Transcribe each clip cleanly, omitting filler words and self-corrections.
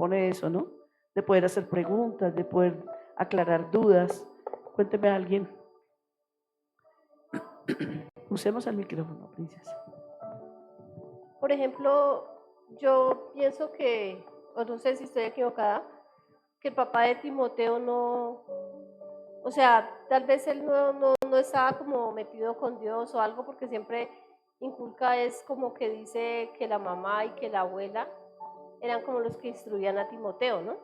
propone eso, ¿no? De poder hacer preguntas, de poder aclarar dudas. Cuénteme a alguien. Usemos el micrófono, princesa. Por ejemplo, yo pienso que, o no sé si estoy equivocada, que el papá de Timoteo no, o sea, tal vez él no estaba como metido con Dios o algo, porque siempre inculca es como que dice que la mamá y que la abuela eran como los que instruían a Timoteo, ¿no?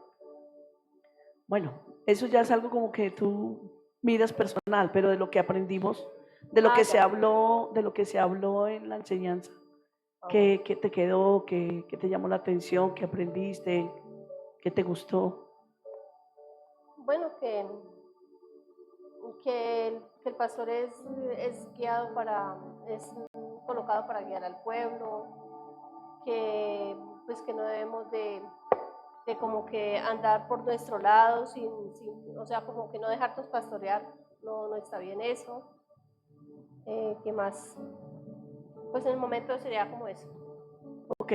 Bueno, eso ya es algo como que tú miras personal, pero de lo que aprendimos, de lo que se Ya. habló, de lo que se habló en la enseñanza, ¿qué te quedó, qué te llamó la atención, qué aprendiste, qué te gustó? Bueno, que el pastor es guiado es colocado para guiar al pueblo, que pues que no debemos de como que andar por nuestro lado o sea, como que no dejarnos pastorear, no está bien eso. ¿Qué más? Pues en el momento sería como eso. Ok,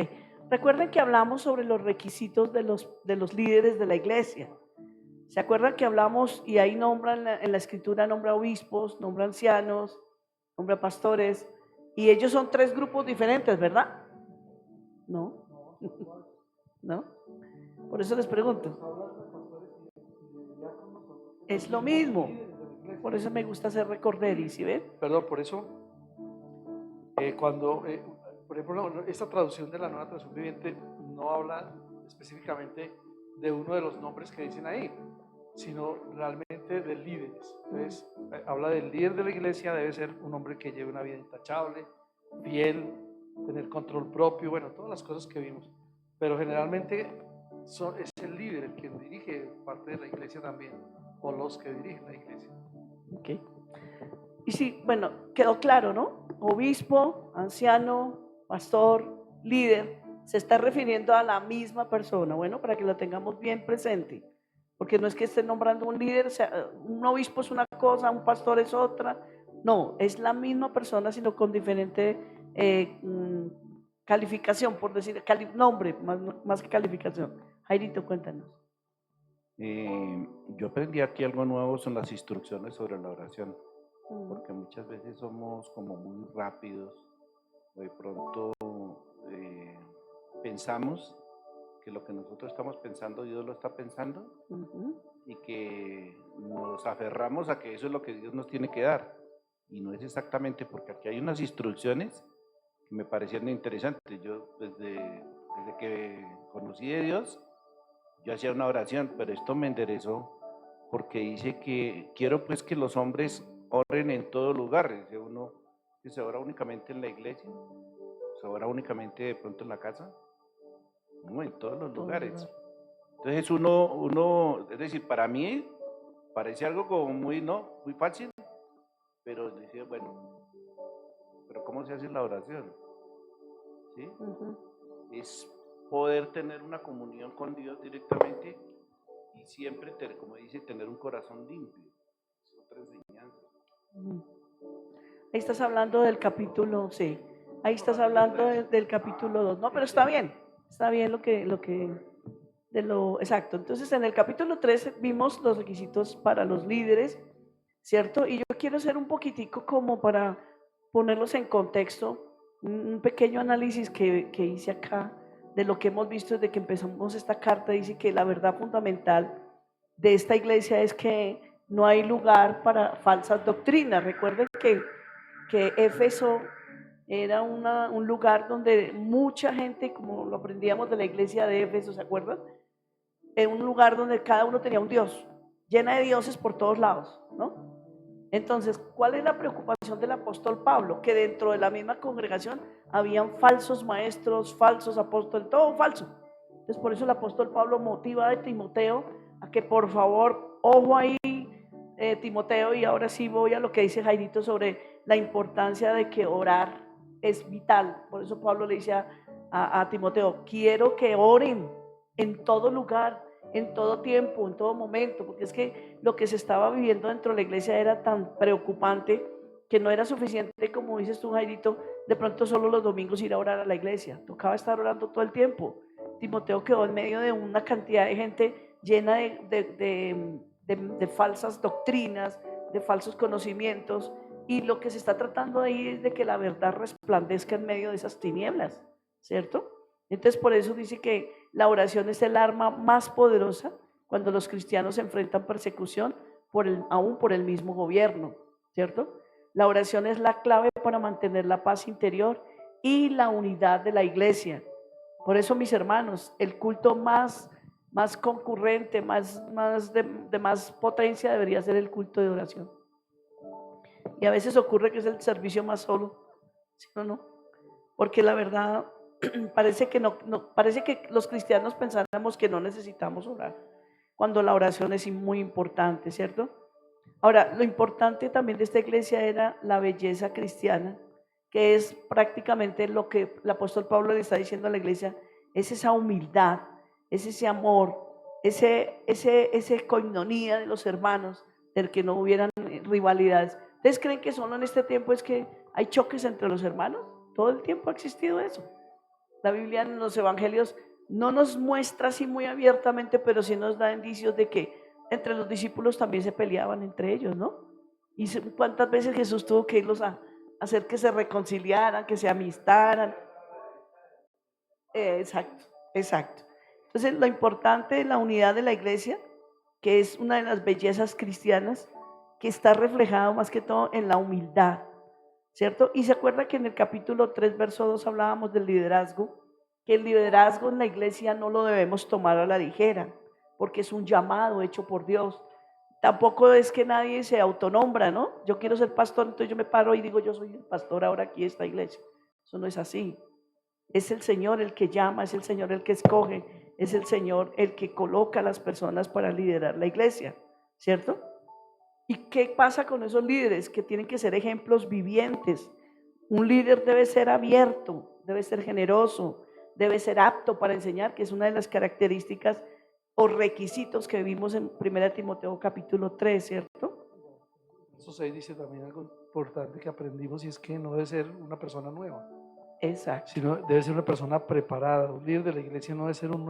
recuerden que hablamos sobre los requisitos de los líderes de la iglesia. ¿Se acuerdan que hablamos y ahí nombran en la escritura, nombra obispos, nombra ancianos, nombra pastores, y ellos son 3 grupos diferentes, ¿verdad? No, ¿no? Por eso les pregunto. Es lo mismo. Por eso me gusta hacer recorderis, ¿sí ven? Perdón, por eso, por ejemplo, esta traducción de la Nueva Traducción Viviente no habla específicamente de uno de los nombres que dicen ahí, sino realmente de líderes. Entonces, habla del líder de la iglesia, debe ser un hombre que lleve una vida intachable, fiel, tener control propio, bueno, todas las cosas que vimos. Pero generalmente es el líder el que dirige parte de la iglesia también, o los que dirigen la iglesia. Ok. Y sí, bueno, quedó claro, ¿no? Obispo, anciano, pastor, líder, se está refiriendo a la misma persona, bueno, para que lo tengamos bien presente, porque no es que esté nombrando un líder, o sea, un obispo es una cosa, un pastor es otra, no, es la misma persona, sino con diferente calificación, por decir, nombre, más que calificación. Jairito, cuéntanos. Yo aprendí aquí algo nuevo, son las instrucciones sobre la oración, porque muchas veces somos como muy rápidos, de pronto pensamos que lo que nosotros estamos pensando Dios lo está pensando, y que nos aferramos a que eso es lo que Dios nos tiene que dar, y no es exactamente, porque aquí hay unas instrucciones que me parecieron interesantes. Yo desde que conocí de Dios, yo hacía una oración, pero esto me enderezó porque dice que quiero pues que los hombres oren en todo lugar. Dice uno que se ora únicamente en la iglesia, se ora únicamente de pronto en la casa, no, en todos los lugares. Entonces es decir, para mí parece algo como muy fácil, pero decía, bueno, pero ¿cómo se hace la oración? ¿Sí? Es poder tener una comunión con Dios directamente y siempre, como dice, tener un corazón limpio. Es otra enseñanza. Ahí estás hablando del capítulo, sí. Ahí estás hablando del capítulo 2. No, pero está bien exacto. Entonces, en el capítulo 3 vimos los requisitos para los líderes, ¿cierto? Y yo quiero hacer un poquitico como para ponerlos en contexto, un pequeño análisis que hice acá de lo que hemos visto desde que empezamos esta carta. Dice que la verdad fundamental de esta iglesia es que no hay lugar para falsas doctrinas. Recuerden que Éfeso era un lugar donde mucha gente, como lo aprendíamos de la iglesia de Éfeso, ¿se acuerdan? En un lugar donde cada uno tenía un dios, llena de dioses por todos lados, ¿no? Entonces, ¿cuál es la preocupación del apóstol Pablo? Que dentro de la misma congregación habían falsos maestros, falsos apóstoles, todo falso. Entonces, por eso el apóstol Pablo motiva a Timoteo a que por favor, ojo ahí, Timoteo, y ahora sí voy a lo que dice Jairito sobre la importancia de que orar es vital. Por eso Pablo le dice a Timoteo, quiero que oren en todo lugar, en todo tiempo, en todo momento, porque es que lo que se estaba viviendo dentro de la iglesia era tan preocupante que no era suficiente, como dices tú, Jairito, de pronto solo los domingos ir a orar a la iglesia, tocaba estar orando todo el tiempo. Timoteo quedó en medio de una cantidad de gente llena de falsas doctrinas, de falsos conocimientos, y lo que se está tratando ahí es de que la verdad resplandezca en medio de esas tinieblas, ¿cierto? Entonces por eso dice que la oración es el arma más poderosa cuando los cristianos enfrentan persecución aún por el mismo gobierno, ¿cierto? La oración es la clave para mantener la paz interior y la unidad de la iglesia. Por eso, mis hermanos, el culto más concurrente, de más potencia debería ser el culto de oración. Y a veces ocurre que es el servicio más solo, ¿sí o no? Porque la verdad parece que parece que los cristianos pensáramos que no necesitamos orar, cuando la oración es muy importante, ¿cierto? Ahora, lo importante también de esta iglesia era la belleza cristiana, que es prácticamente lo que el apóstol Pablo le está diciendo a la iglesia, es esa humildad, es ese amor, ese coinonía de los hermanos, del que no hubieran rivalidades. ¿Ustedes creen que solo en este tiempo es que hay choques entre los hermanos? Todo el tiempo ha existido eso. La Biblia en los evangelios no nos muestra así muy abiertamente, pero sí nos da indicios de que entre los discípulos también se peleaban entre ellos, ¿no? Y cuántas veces Jesús tuvo que irlos a hacer que se reconciliaran, que se amistaran. Exacto, exacto. Entonces, lo importante es la unidad de la iglesia, que es una de las bellezas cristianas, que está reflejado más que todo en la humildad, ¿cierto? Y se acuerda que en el capítulo 3, verso 2 hablábamos del liderazgo, que el liderazgo en la iglesia no lo debemos tomar a la ligera, porque es un llamado hecho por Dios. Tampoco es que nadie se autonombra, ¿no? Yo quiero ser pastor, entonces yo me paro y digo, yo soy el pastor ahora aquí en esta iglesia. Eso no es así. Es el Señor el que llama, es el Señor el que escoge, es el Señor el que coloca a las personas para liderar la iglesia, ¿cierto? ¿Y qué pasa con esos líderes? Que tienen que ser ejemplos vivientes. Un líder debe ser abierto, debe ser generoso, debe ser apto para enseñar, que es una de las características o requisitos que vimos en 1 Timoteo capítulo 3, ¿cierto? Eso se dice también algo importante que aprendimos, y es que no debe ser una persona nueva. Exacto. Sino debe ser una persona preparada. Un líder de la iglesia no debe ser un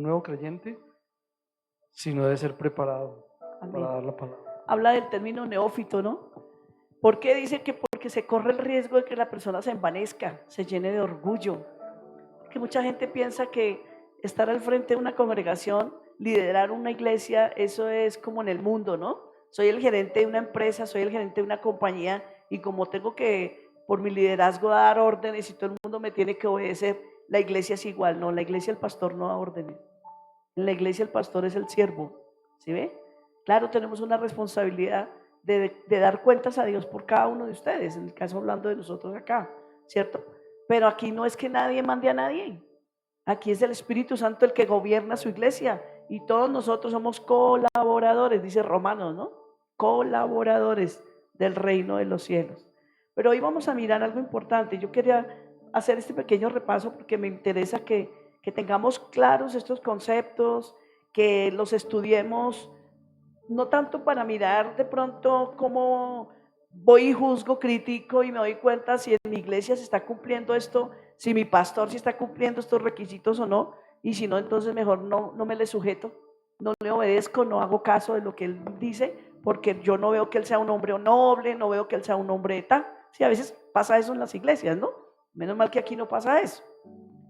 nuevo creyente, sino debe ser preparado. Amén. Para dar la palabra. Habla del término neófito, ¿no? ¿Por qué dice que? Porque se corre el riesgo de que la persona se envanezca, se llene de orgullo. Porque mucha gente piensa que estar al frente de una congregación, liderar una iglesia, eso es como en el mundo, ¿no? Soy el gerente de una empresa, soy el gerente de una compañía, y como tengo que, por mi liderazgo, dar órdenes y todo el mundo me tiene que obedecer, la iglesia es igual. No, la iglesia el pastor no da órdenes. En la iglesia el pastor es el siervo, ¿sí ve? Claro, tenemos una responsabilidad de dar cuentas a Dios por cada uno de ustedes, en el caso hablando de nosotros acá, ¿cierto? Pero aquí no es que nadie mande a nadie, aquí es el Espíritu Santo el que gobierna su iglesia, y todos nosotros somos colaboradores, dice Romanos, ¿no? Colaboradores del reino de los cielos. Pero hoy vamos a mirar algo importante. Yo quería hacer este pequeño repaso porque me interesa que tengamos claros estos conceptos, que los estudiemos, no tanto para mirar de pronto cómo voy y juzgo, critico y me doy cuenta si en mi iglesia se está cumpliendo esto, si mi pastor si está cumpliendo estos requisitos o no, y si no, entonces mejor no me le sujeto, no le obedezco, no hago caso de lo que él dice, porque yo no veo que él sea un hombre noble, no veo que él sea un hombre de tal. Sí, a veces pasa eso en las iglesias, ¿no? Menos mal que aquí no pasa eso.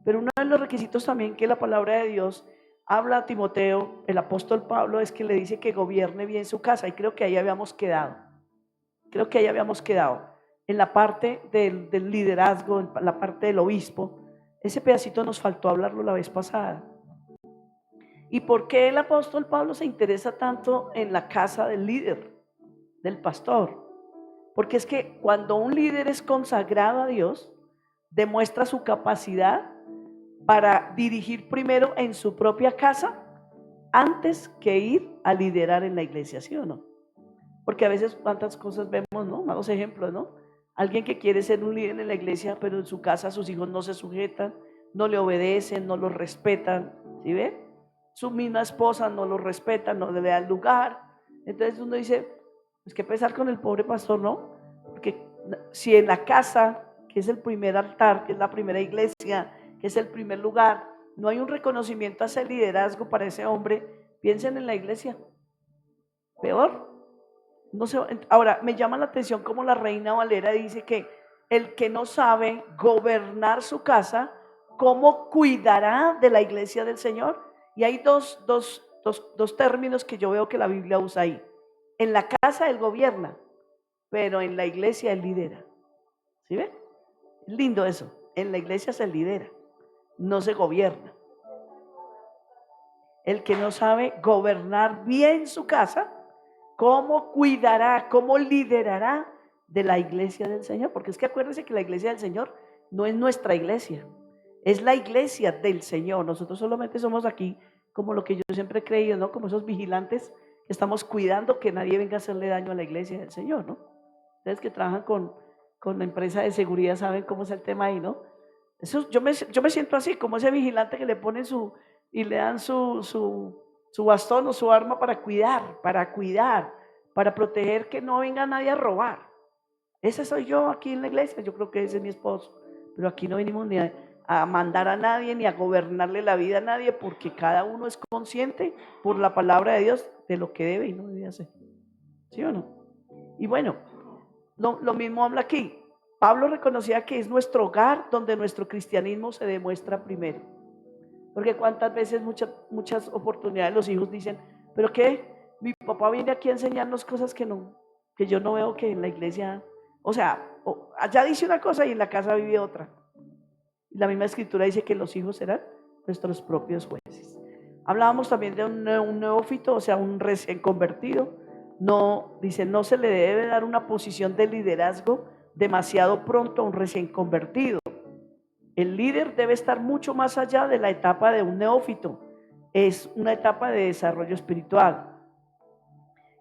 Pero uno de los requisitos también que la palabra de Dios habla a Timoteo, el apóstol Pablo, es que le dice que gobierne bien su casa, y creo que ahí habíamos quedado. En la parte del liderazgo, en la parte del obispo. Ese pedacito nos faltó hablarlo la vez pasada. ¿Y por qué el apóstol Pablo se interesa tanto en la casa del líder, del pastor? Porque es que cuando un líder es consagrado a Dios, demuestra su capacidad para dirigir primero en su propia casa antes que ir a liderar en la iglesia, ¿sí o no? Porque a veces cuántas cosas vemos, ¿no? Malos ejemplos, ¿no? Alguien que quiere ser un líder en la iglesia, pero en su casa sus hijos no se sujetan, no le obedecen, no los respetan, ¿sí ve? Su misma esposa no lo respeta, no le da el lugar. Entonces uno dice, pues qué pesar con el pobre pastor, ¿no? Porque si en la casa, que es el primer altar, que es la primera iglesia, que es el primer lugar, no hay un reconocimiento a ese liderazgo para ese hombre, piensen en la iglesia. Peor. No sé, ahora, me llama la atención como la Reina Valera dice que el que no sabe gobernar su casa, ¿cómo cuidará de la iglesia del Señor? Y hay dos términos que yo veo que la Biblia usa ahí. En la casa él gobierna, pero en la iglesia él lidera. ¿Sí ven? Lindo eso. En la iglesia se lidera, no se gobierna. El que no sabe gobernar bien su casa, ¿cómo cuidará, cómo liderará de la iglesia del Señor? Porque es que acuérdense que la iglesia del Señor no es nuestra iglesia, es la iglesia del Señor. Nosotros solamente somos aquí como lo que yo siempre he creído, ¿no? Como esos vigilantes que estamos cuidando que nadie venga a hacerle daño a la iglesia del Señor, ¿no? Ustedes que trabajan con la empresa de seguridad saben cómo es el tema ahí, ¿no? Eso, yo me siento así, como ese vigilante que le ponen y le dan su bastón o su arma para cuidar, para proteger que no venga nadie a robar. Ese soy yo aquí en la iglesia, yo creo que ese es mi esposo, pero aquí no venimos ni a mandar a nadie, ni a gobernarle la vida a nadie, porque cada uno es consciente por la palabra de Dios de lo que debe y no debe hacer. ¿Sí o no? Y bueno, lo mismo habla aquí. Pablo reconocía que es nuestro hogar donde nuestro cristianismo se demuestra primero. Porque cuántas veces, muchas oportunidades los hijos dicen, pero qué, mi papá viene aquí a enseñarnos cosas que yo no veo que en la iglesia, o sea, allá dice una cosa y en la casa vive otra. Y la misma escritura dice que los hijos serán nuestros propios jueces. Hablábamos también de un neófito, o sea, un recién convertido. No, dice, no se le debe dar una posición de liderazgo demasiado pronto a un recién convertido. El líder debe estar mucho más allá de la etapa de un neófito. Es una etapa de desarrollo espiritual.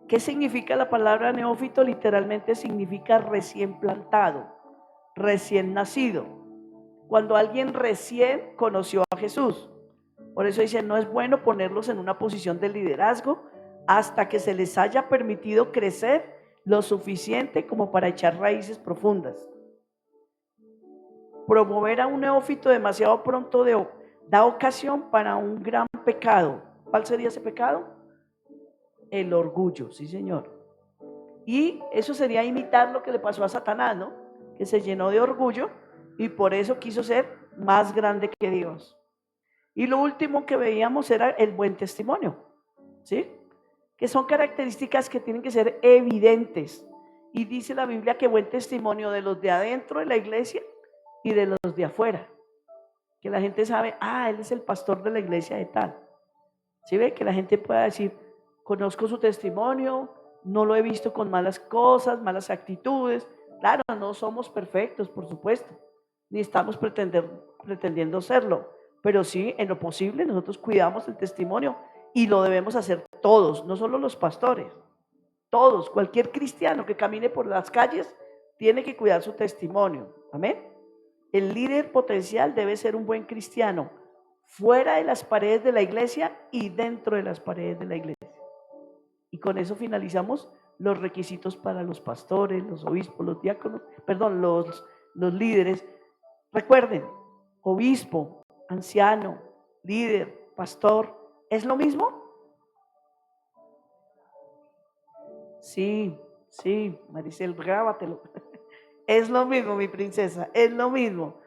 ¿Qué significa la palabra neófito? Literalmente significa recién plantado, recién nacido. Cuando alguien recién conoció a Jesús. Por eso dice, no es bueno ponerlos en una posición de liderazgo hasta que se les haya permitido crecer lo suficiente como para echar raíces profundas. Promover a un neófito demasiado pronto da ocasión para un gran pecado. ¿Cuál sería ese pecado? El orgullo, sí señor. Y eso sería imitar lo que le pasó a Satanás, ¿no? Que se llenó de orgullo y por eso quiso ser más grande que Dios. Y lo último que veíamos era el buen testimonio, ¿sí? Que son características que tienen que ser evidentes. Y dice la Biblia que buen testimonio de los de adentro de la iglesia y de los de afuera. Que la gente sabe, él es el pastor de la iglesia de tal. ¿Sí ve? Que la gente pueda decir, conozco su testimonio, no lo he visto con malas cosas, malas actitudes. Claro, no somos perfectos, por supuesto, ni estamos pretendiendo serlo, pero sí, en lo posible, nosotros cuidamos el testimonio y lo debemos hacer todos, no solo los pastores, todos, cualquier cristiano que camine por las calles tiene que cuidar su testimonio. Amén. El líder potencial debe ser un buen cristiano, fuera de las paredes de la iglesia y dentro de las paredes de la iglesia. Y con eso finalizamos los requisitos para los pastores, los obispos, los diáconos, perdón, los líderes. Recuerden, obispo, anciano, líder, pastor, ¿es lo mismo? Sí, Maricel, grábatelo. Es lo mismo, mi princesa, es lo mismo.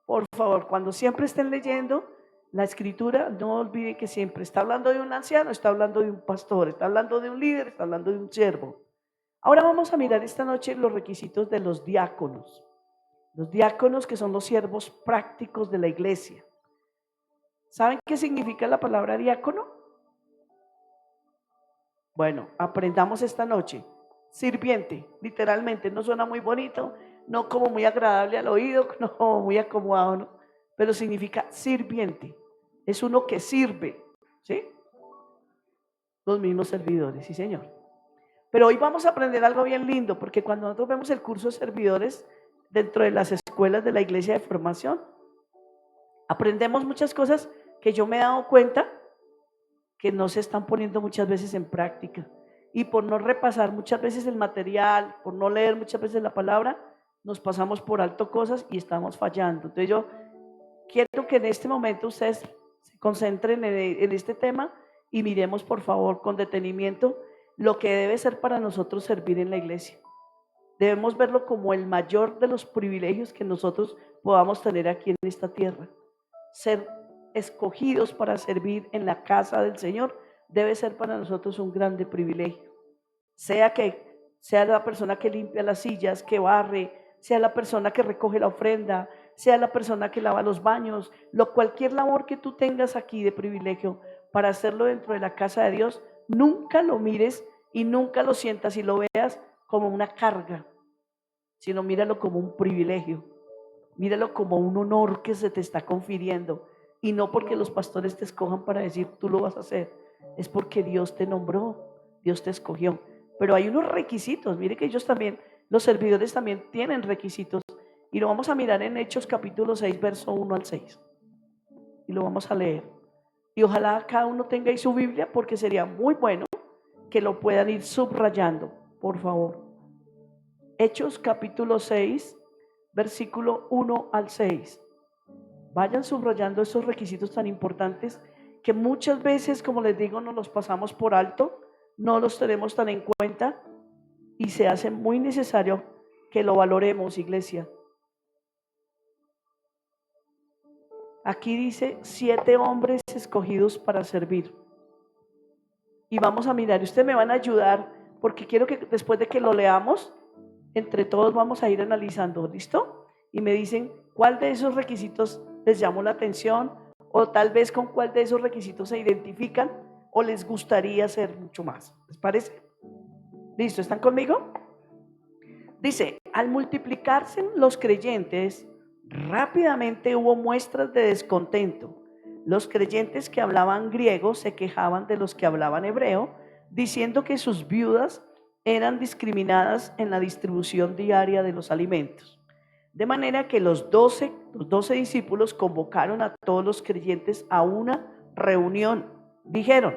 Por favor, cuando siempre estén leyendo la escritura, no olviden que siempre está hablando de un anciano, está hablando de un pastor, está hablando de un líder, está hablando de un siervo. Ahora vamos a mirar esta noche los requisitos de los diáconos. Los diáconos, que son los siervos prácticos de la iglesia. ¿Saben qué significa la palabra diácono? Bueno, aprendamos esta noche. Sirviente, literalmente, no suena muy bonito, no como muy agradable al oído, no como muy acomodado, ¿no? Pero significa sirviente. Es uno que sirve, ¿sí? Los mismos servidores, sí señor. Pero hoy vamos a aprender algo bien lindo, porque cuando nosotros vemos el curso de servidores dentro de las escuelas de la iglesia de formación, aprendemos muchas cosas que yo me he dado cuenta que no se están poniendo muchas veces en práctica. Y por no repasar muchas veces el material, por no leer muchas veces la palabra, nos pasamos por alto cosas y estamos fallando. Entonces yo quiero que en este momento ustedes se concentren en este tema y miremos por favor con detenimiento lo que debe ser para nosotros servir en la iglesia. Debemos verlo como el mayor de los privilegios que nosotros podamos tener aquí en esta tierra. Ser escogidos para servir en la casa del Señor debe ser para nosotros un grande privilegio. Sea la persona que limpia las sillas, que barre, sea la persona que recoge la ofrenda, sea la persona que lava los baños, cualquier labor que tú tengas aquí de privilegio para hacerlo dentro de la casa de Dios, nunca lo mires y nunca lo sientas y lo veas como una carga, sino míralo como un privilegio, míralo como un honor que se te está confiriendo, y no porque los pastores te escojan para decir tú lo vas a hacer, es porque Dios te nombró, Dios te escogió. Pero hay unos requisitos, mire que ellos también, los servidores también tienen requisitos, y lo vamos a mirar en Hechos capítulo 6, verso 1 al 6, y lo vamos a leer. Y ojalá cada uno tenga ahí su Biblia, porque sería muy bueno que lo puedan ir subrayando, por favor. Hechos capítulo 6, versículo 1 al 6. Vayan subrayando esos requisitos tan importantes que muchas veces, como les digo, nos los pasamos por alto, no los tenemos tan en cuenta y se hace muy necesario que lo valoremos, iglesia. Aquí dice 7 hombres escogidos para servir. Y vamos a mirar, ustedes me van a ayudar porque quiero que después de que lo leamos, entre todos vamos a ir analizando, ¿listo? Y me dicen cuál de esos requisitos les llamó la atención, o tal vez con cuál de esos requisitos se identifican o les gustaría hacer mucho más. ¿Les parece? ¿Listo? ¿Están conmigo? Dice, al multiplicarse los creyentes, rápidamente hubo muestras de descontento. Los creyentes que hablaban griego se quejaban de los que hablaban hebreo, diciendo que sus viudas eran discriminadas en la distribución diaria de los alimentos. De manera que los 12 discípulos convocaron a todos los creyentes a una reunión. Dijeron,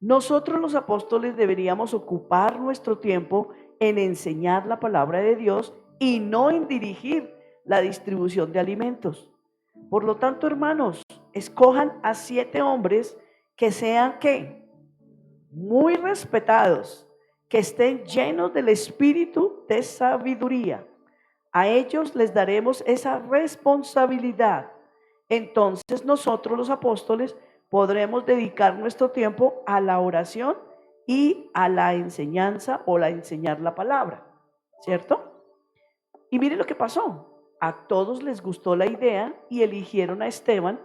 nosotros los apóstoles deberíamos ocupar nuestro tiempo en enseñar la palabra de Dios y no en dirigir la distribución de alimentos. Por lo tanto, hermanos, escojan a 7 hombres que sean, ¿qué? Muy respetados, que estén llenos del espíritu de sabiduría. A ellos les daremos esa responsabilidad. Entonces nosotros los apóstoles podremos dedicar nuestro tiempo a la oración y a la enseñanza o la enseñar la palabra, ¿cierto? Y miren lo que pasó. A todos les gustó la idea y eligieron a Esteban,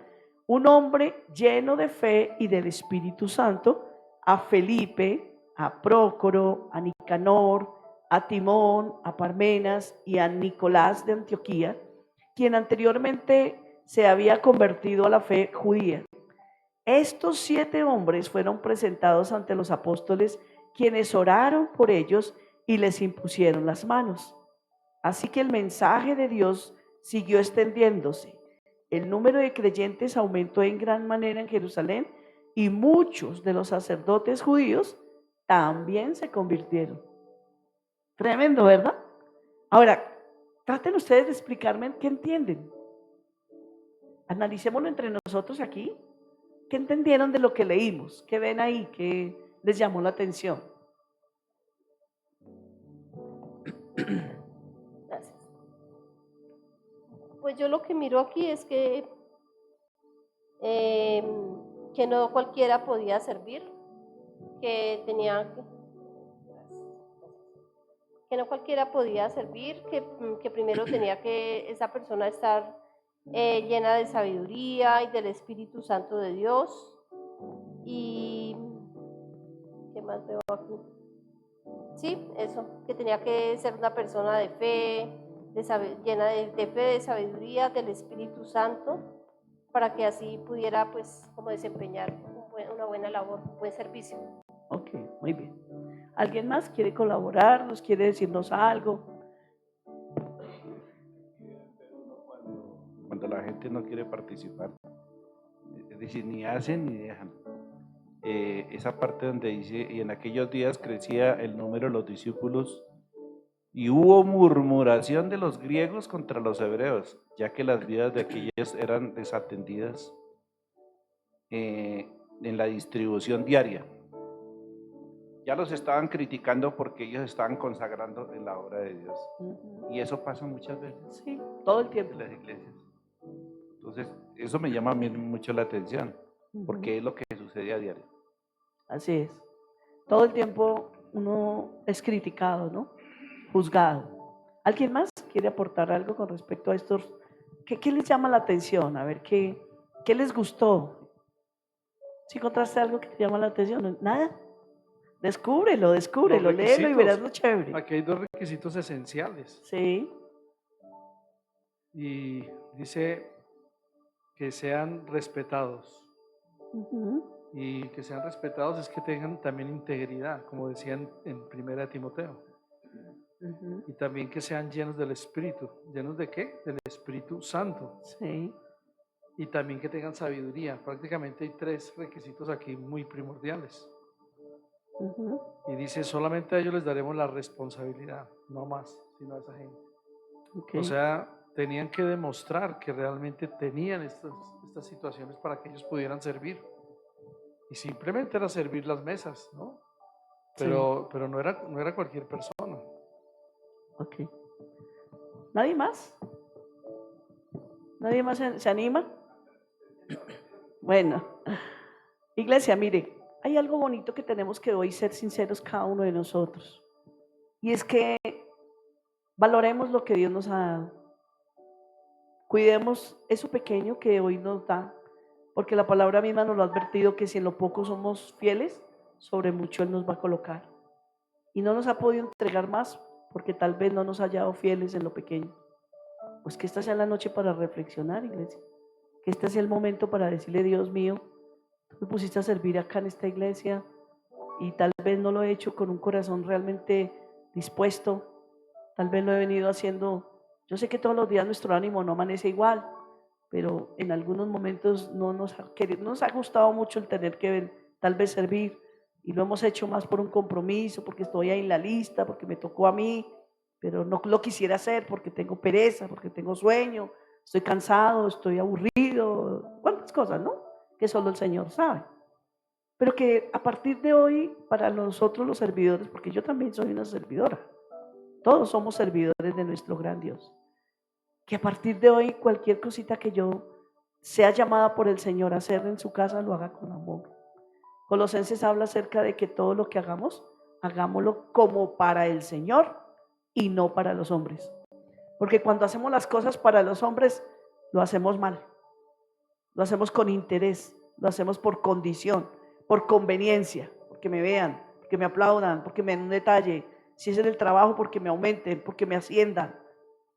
un hombre lleno de fe y del Espíritu Santo, a Felipe, a Prócoro, a Nicanor, a Timón, a Parmenas y a Nicolás de Antioquía, quien anteriormente se había convertido a la fe judía. Estos 7 hombres fueron presentados ante los apóstoles, quienes oraron por ellos y les impusieron las manos. Así que el mensaje de Dios siguió extendiéndose. El número de creyentes aumentó en gran manera en Jerusalén y muchos de los sacerdotes judíos también se convirtieron. Tremendo, ¿verdad? Ahora, traten ustedes de explicarme qué entienden. Analicémoslo entre nosotros aquí. ¿Qué entendieron de lo que leímos? ¿Qué ven ahí? ¿Qué les llamó la atención? Gracias. Pues yo lo que miro aquí es que no cualquiera podía servir, que no cualquiera podía servir, que primero tenía que esa persona estar llena de sabiduría y del Espíritu Santo de Dios. Y ¿qué más veo aquí? Sí, eso, que tenía que ser una persona de fe, llena de fe, de sabiduría, del Espíritu Santo, para que así pudiera, pues, como desempeñar una buena labor, un buen servicio. Ok, muy bien. ¿Alguien más quiere colaborar? ¿Nos quiere decirnos algo? Cuando la gente no quiere participar, es decir, ni hacen ni dejan. Esa parte donde dice, y en aquellos días crecía el número de los discípulos y hubo murmuración de los griegos contra los hebreos, ya que las vidas de aquellos eran desatendidas. en la distribución diaria. Ya los estaban criticando porque ellos estaban consagrando en la obra de Dios. Y eso pasa muchas veces Sí, todo el tiempo. en las iglesias. Entonces, eso me llama a mí mucho la atención, porque es lo que sucede a diario. Así es. Todo el tiempo uno es criticado, ¿no? Juzgado. ¿Alguien más quiere aportar algo con respecto a estos? ¿Qué les llama la atención? A ver, ¿qué les gustó? ¿Si encontraste algo que te llama la atención? ¿Nada? Descúbrelo, Los léelo y verás requisitos. lo chévere. Aquí hay 2 requisitos esenciales. Sí. Y dice que sean respetados. Y que sean respetados es que tengan también integridad, como decían en 1 Timoteo. Y también que sean llenos del Espíritu. ¿Llenos de qué? Del Espíritu Santo. Sí. Y también que tengan sabiduría. Prácticamente hay 3 requisitos aquí muy primordiales. Y dice, solamente a ellos les daremos la responsabilidad, no más, sino a esa gente. Okay. O sea, tenían que demostrar que realmente tenían estas situaciones para que ellos pudieran servir. Y simplemente era servir las mesas, ¿no? Pero no era cualquier persona. Ok. ¿Nadie más? ¿Nadie más se anima? Bueno, iglesia, mire, hay algo bonito que tenemos que hoy ser sinceros cada uno de nosotros. Y es que valoremos lo que Dios nos ha dado. Cuidemos eso pequeño que hoy nos da, porque la palabra misma nos lo ha advertido que si en lo poco somos fieles, sobre mucho Él nos va a colocar. Y no nos ha podido entregar más porque tal vez no nos haya dado fieles en lo pequeño. Pues que esta sea la noche para reflexionar, iglesia. Que este sea el momento para decirle, Dios mío, tú me pusiste a servir acá en esta iglesia y tal vez no lo he hecho con un corazón realmente dispuesto. Tal vez lo he venido haciendo. Yo sé que todos los días nuestro ánimo no amanece igual, pero en algunos momentos no nos ha gustado mucho el tener que tal vez servir. Y lo hemos hecho más por un compromiso, porque estoy ahí en la lista, porque me tocó a mí, pero no lo quisiera hacer porque tengo pereza, porque tengo sueño, estoy cansado, estoy aburrido, cuántas cosas, ¿no? Que solo el Señor sabe. Pero que a partir de hoy, para nosotros los servidores, porque yo también soy una servidora, todos somos servidores de nuestro gran Dios, que a partir de hoy cualquier cosita que yo sea llamada por el Señor a hacer en su casa, lo haga con amor. Colosenses habla acerca de que todo lo que hagamos, hagámoslo como para el Señor y no para los hombres. Porque cuando hacemos las cosas para los hombres, lo hacemos mal. Lo hacemos con interés, lo hacemos por condición, por conveniencia, porque me vean, porque me aplaudan, porque me den un detalle. Si es en el trabajo, porque me aumenten, porque me asciendan.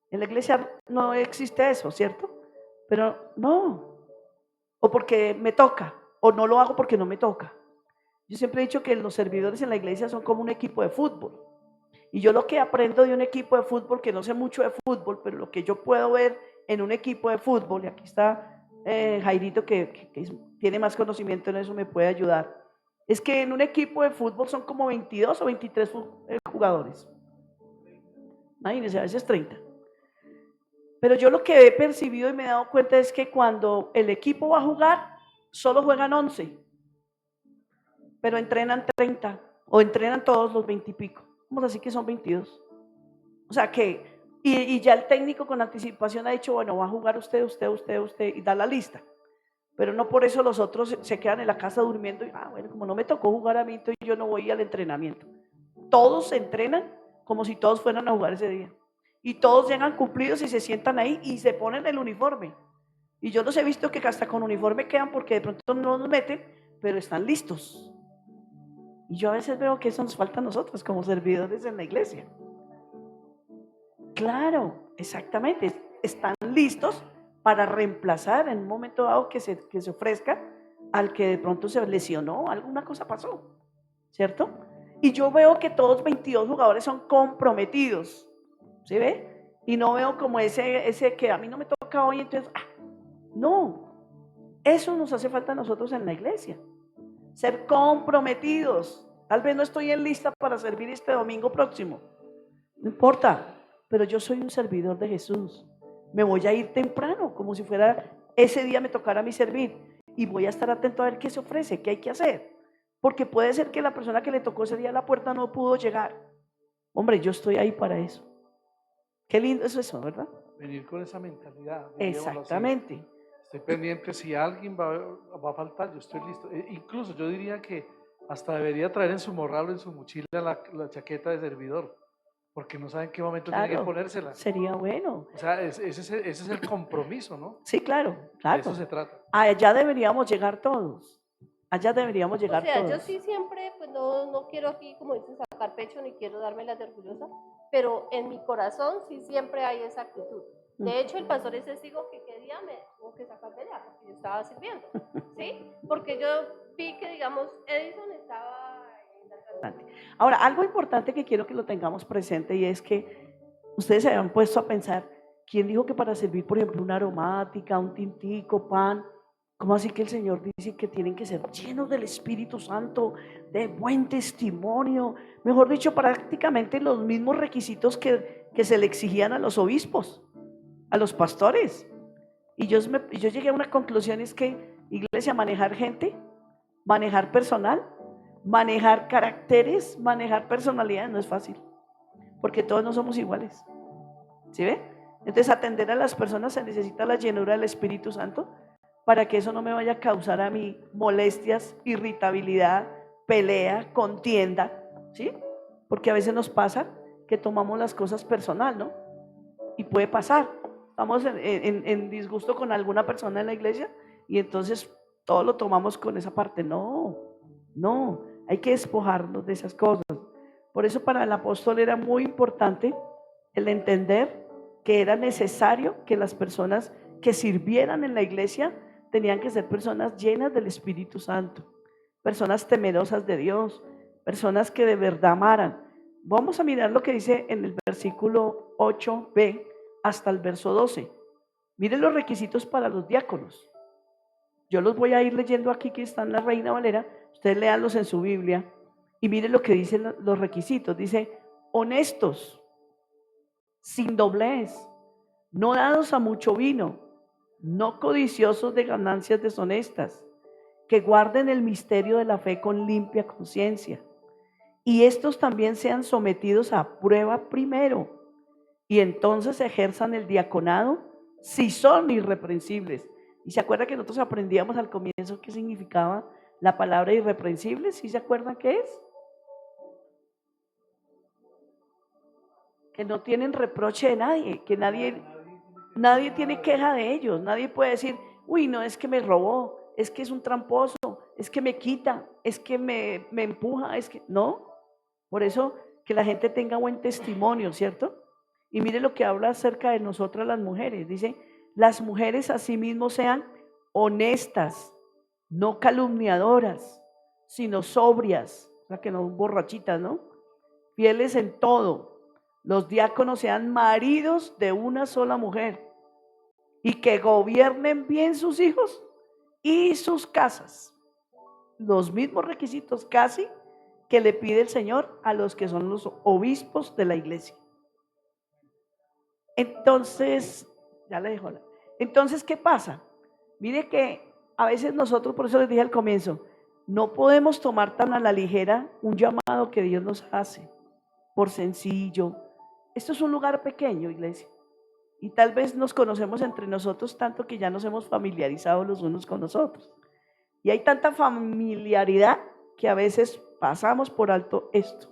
En la iglesia no existe eso, ¿cierto? Pero no. O porque me toca, o no lo hago porque no me toca. Yo siempre he dicho que los servidores en la iglesia son como un equipo de fútbol. Y yo lo que aprendo de un equipo de fútbol, que no sé mucho de fútbol, pero lo que yo puedo ver en un equipo de fútbol, y aquí está Jairito que tiene más conocimiento en eso, me puede ayudar, es que en un equipo de fútbol son como 22 o 23 jugadores. Imagínense, a veces 30. Pero yo lo que he percibido y me he dado cuenta es que cuando el equipo va a jugar, solo juegan 11. Pero entrenan 30 o entrenan todos los 20 y pico. Vamos a decir que son 22. O sea que, y ya el técnico con anticipación ha dicho, bueno, va a jugar usted, y da la lista. Pero no por eso los otros se quedan en la casa durmiendo y, bueno, como no me tocó jugar a mí, entonces yo no voy al entrenamiento. Todos se entrenan como si todos fueran a jugar ese día. Y todos llegan cumplidos y se sientan ahí y se ponen el uniforme. Y yo los he visto que hasta con uniforme quedan porque de pronto no nos meten, pero están listos. Y yo a veces veo que eso nos falta a nosotros como servidores en la iglesia. Claro, exactamente. Están listos para reemplazar en un momento dado que se ofrezca al que de pronto se lesionó, alguna cosa pasó, ¿cierto? Y yo veo que todos 22 jugadores son comprometidos, ¿sí ve? Y no veo como ese que a mí no me toca hoy, entonces, no. Eso nos hace falta a nosotros en la iglesia. Ser comprometidos. Tal vez no estoy en lista para servir este domingo próximo. No importa, pero yo soy un servidor de Jesús. Me voy a ir temprano, como si fuera ese día me tocara a mí servir. y voy a estar atento a ver qué se ofrece, qué hay que hacer, porque puede ser que la persona que le tocó ese día a la puerta no pudo llegar. Hombre, yo estoy ahí para eso. Qué lindo es eso, ¿verdad? Venir con esa mentalidad. Diríamoslo así. Exactamente. Estoy pendiente, si alguien va a faltar, yo estoy listo. Incluso yo diría que hasta debería traer en su morral o en su mochila la chaqueta de servidor, porque no sabe en qué momento tiene que Claro, ponérsela. sería bueno. O sea, ese es el compromiso, ¿no? Sí, claro, De claro. eso se trata. Allá deberíamos llegar todos. Allá deberíamos O llegar sea, todos. yo sí siempre, pues no quiero aquí, como dicen, sacar pecho ni quiero darme la de orgullosa, pero en mi corazón sí siempre hay esa actitud. De hecho, el pastor es testigo que qué día me tuvo que sacar de allá, porque yo estaba sirviendo, ¿sí? Porque yo vi que, digamos, Edison estaba en la transmisión. Ahora, algo importante que quiero que lo tengamos presente y es que ustedes se habían puesto a pensar, ¿quién dijo que para servir, por ejemplo, una aromática, un tintico, pan, cómo así que el Señor dice que tienen que ser llenos del Espíritu Santo, de buen testimonio? Mejor dicho, prácticamente los mismos requisitos que se le exigían a los obispos, a los pastores. Y yo llegué a una conclusión, es que, iglesia, manejar gente, manejar personal, manejar caracteres, manejar personalidades no es fácil, porque todos no somos iguales. ¿Sí ve? Entonces, atender a las personas se necesita la llenura del Espíritu Santo para que eso no me vaya a causar a mí molestias, irritabilidad, pelea, contienda, ¿sí? Porque a veces nos pasa que tomamos las cosas personal, ¿no? Y puede pasar. Estamos en disgusto con alguna persona en la iglesia y entonces todo lo tomamos con esa parte. No, no, hay que despojarnos de esas cosas. Por eso para el apóstol era muy importante el entender que era necesario que las personas que sirvieran en la iglesia tenían que ser personas llenas del Espíritu Santo, personas temerosas de Dios, personas que de verdad amaran. Vamos a mirar lo que dice en el versículo 8b hasta el verso 12. Miren los requisitos para los diáconos. Yo los voy a ir leyendo aquí, que está en la Reina Valera. Ustedes léanlos en su Biblia y miren lo que dicen los requisitos. Dice, honestos, sin doblez, no dados a mucho vino, no codiciosos de ganancias deshonestas, que guarden el misterio de la fe con limpia conciencia. Y estos también sean sometidos a prueba primero, y entonces ejerzan el diaconado si son irreprensibles. ¿Y se acuerdan que nosotros aprendíamos al comienzo qué significaba la palabra irreprensible? ¿Sí se acuerdan qué es? Que no tienen reproche de nadie, que nadie tiene queja de ellos, nadie puede decir, uy, no, es que me robó, es que es un tramposo, es que me quita, es que me empuja, es que no. Por eso que la gente tenga buen testimonio, ¿cierto? Y mire lo que habla acerca de nosotras las mujeres. Dice, las mujeres asimismo sean honestas, no calumniadoras, sino sobrias, o sea que no borrachitas, ¿no? Fieles en todo. Los diáconos sean maridos de una sola mujer y que gobiernen bien sus hijos y sus casas. Los mismos requisitos casi que le pide el Señor a los que son los obispos de la iglesia. Entonces, ya le dejo. Entonces, ¿qué pasa? Mire que a veces nosotros, por eso les dije al comienzo, no podemos tomar tan a la ligera un llamado que Dios nos hace, por sencillo. Esto es un lugar pequeño, iglesia, y tal vez nos conocemos entre nosotros tanto que ya nos hemos familiarizado los unos con los otros. Y hay tanta familiaridad que a veces pasamos por alto esto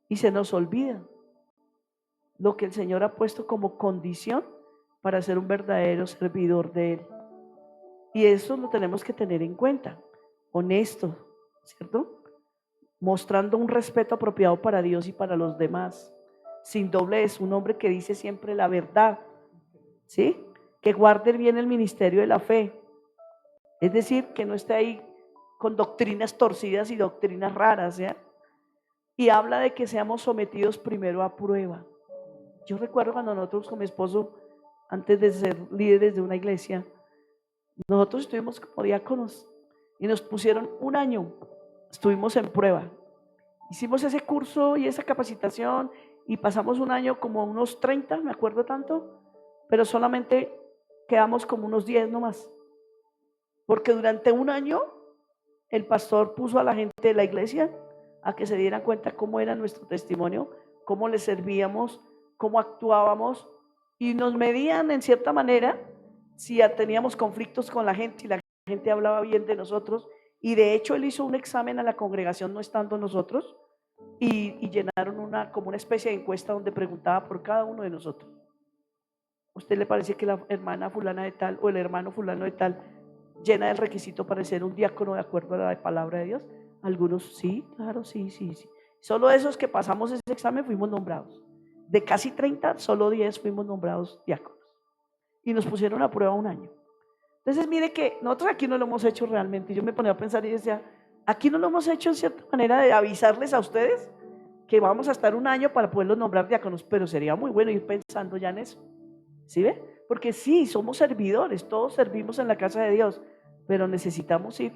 y se nos olvida lo que el Señor ha puesto como condición para ser un verdadero servidor de Él. Y eso lo tenemos que tener en cuenta, honesto, ¿cierto? Mostrando un respeto apropiado para Dios y para los demás, sin doblez, un hombre que dice siempre la verdad, ¿sí? Que guarde bien el ministerio de la fe, es decir, que no esté ahí con doctrinas torcidas y doctrinas raras, ¿ya? Y habla de que seamos sometidos primero a prueba. Yo recuerdo cuando nosotros con mi esposo, antes de ser líderes de una iglesia, nosotros estuvimos como diáconos y nos pusieron un año, estuvimos en prueba. Hicimos ese curso y esa capacitación y pasamos un año como unos 30, me acuerdo tanto, pero solamente quedamos como unos 10 nomás, porque durante un año el pastor puso a la gente de la iglesia a que se dieran cuenta cómo era nuestro testimonio, cómo le servíamos, cómo actuábamos, y nos medían en cierta manera si teníamos conflictos con la gente y la gente hablaba bien de nosotros. Y de hecho él hizo un examen a la congregación no estando nosotros, y llenaron como una especie de encuesta donde preguntaba por cada uno de nosotros. ¿Usted le parece que la hermana fulana de tal o el hermano fulano de tal llena el requisito para ser un diácono de acuerdo a la palabra de Dios? Algunos sí, claro, sí. Solo esos que pasamos ese examen fuimos nombrados. De casi 30, solo 10 fuimos nombrados diáconos. Y nos pusieron a prueba un año. Entonces mire que nosotros aquí no lo hemos hecho realmente. Yo me ponía a pensar y decía, aquí no lo hemos hecho en cierta manera de avisarles a ustedes que vamos a estar un año para poderlos nombrar diáconos, pero sería muy bueno ir pensando ya en eso. ¿Sí ve? Porque sí, somos servidores, todos servimos en la casa de Dios, pero necesitamos ir.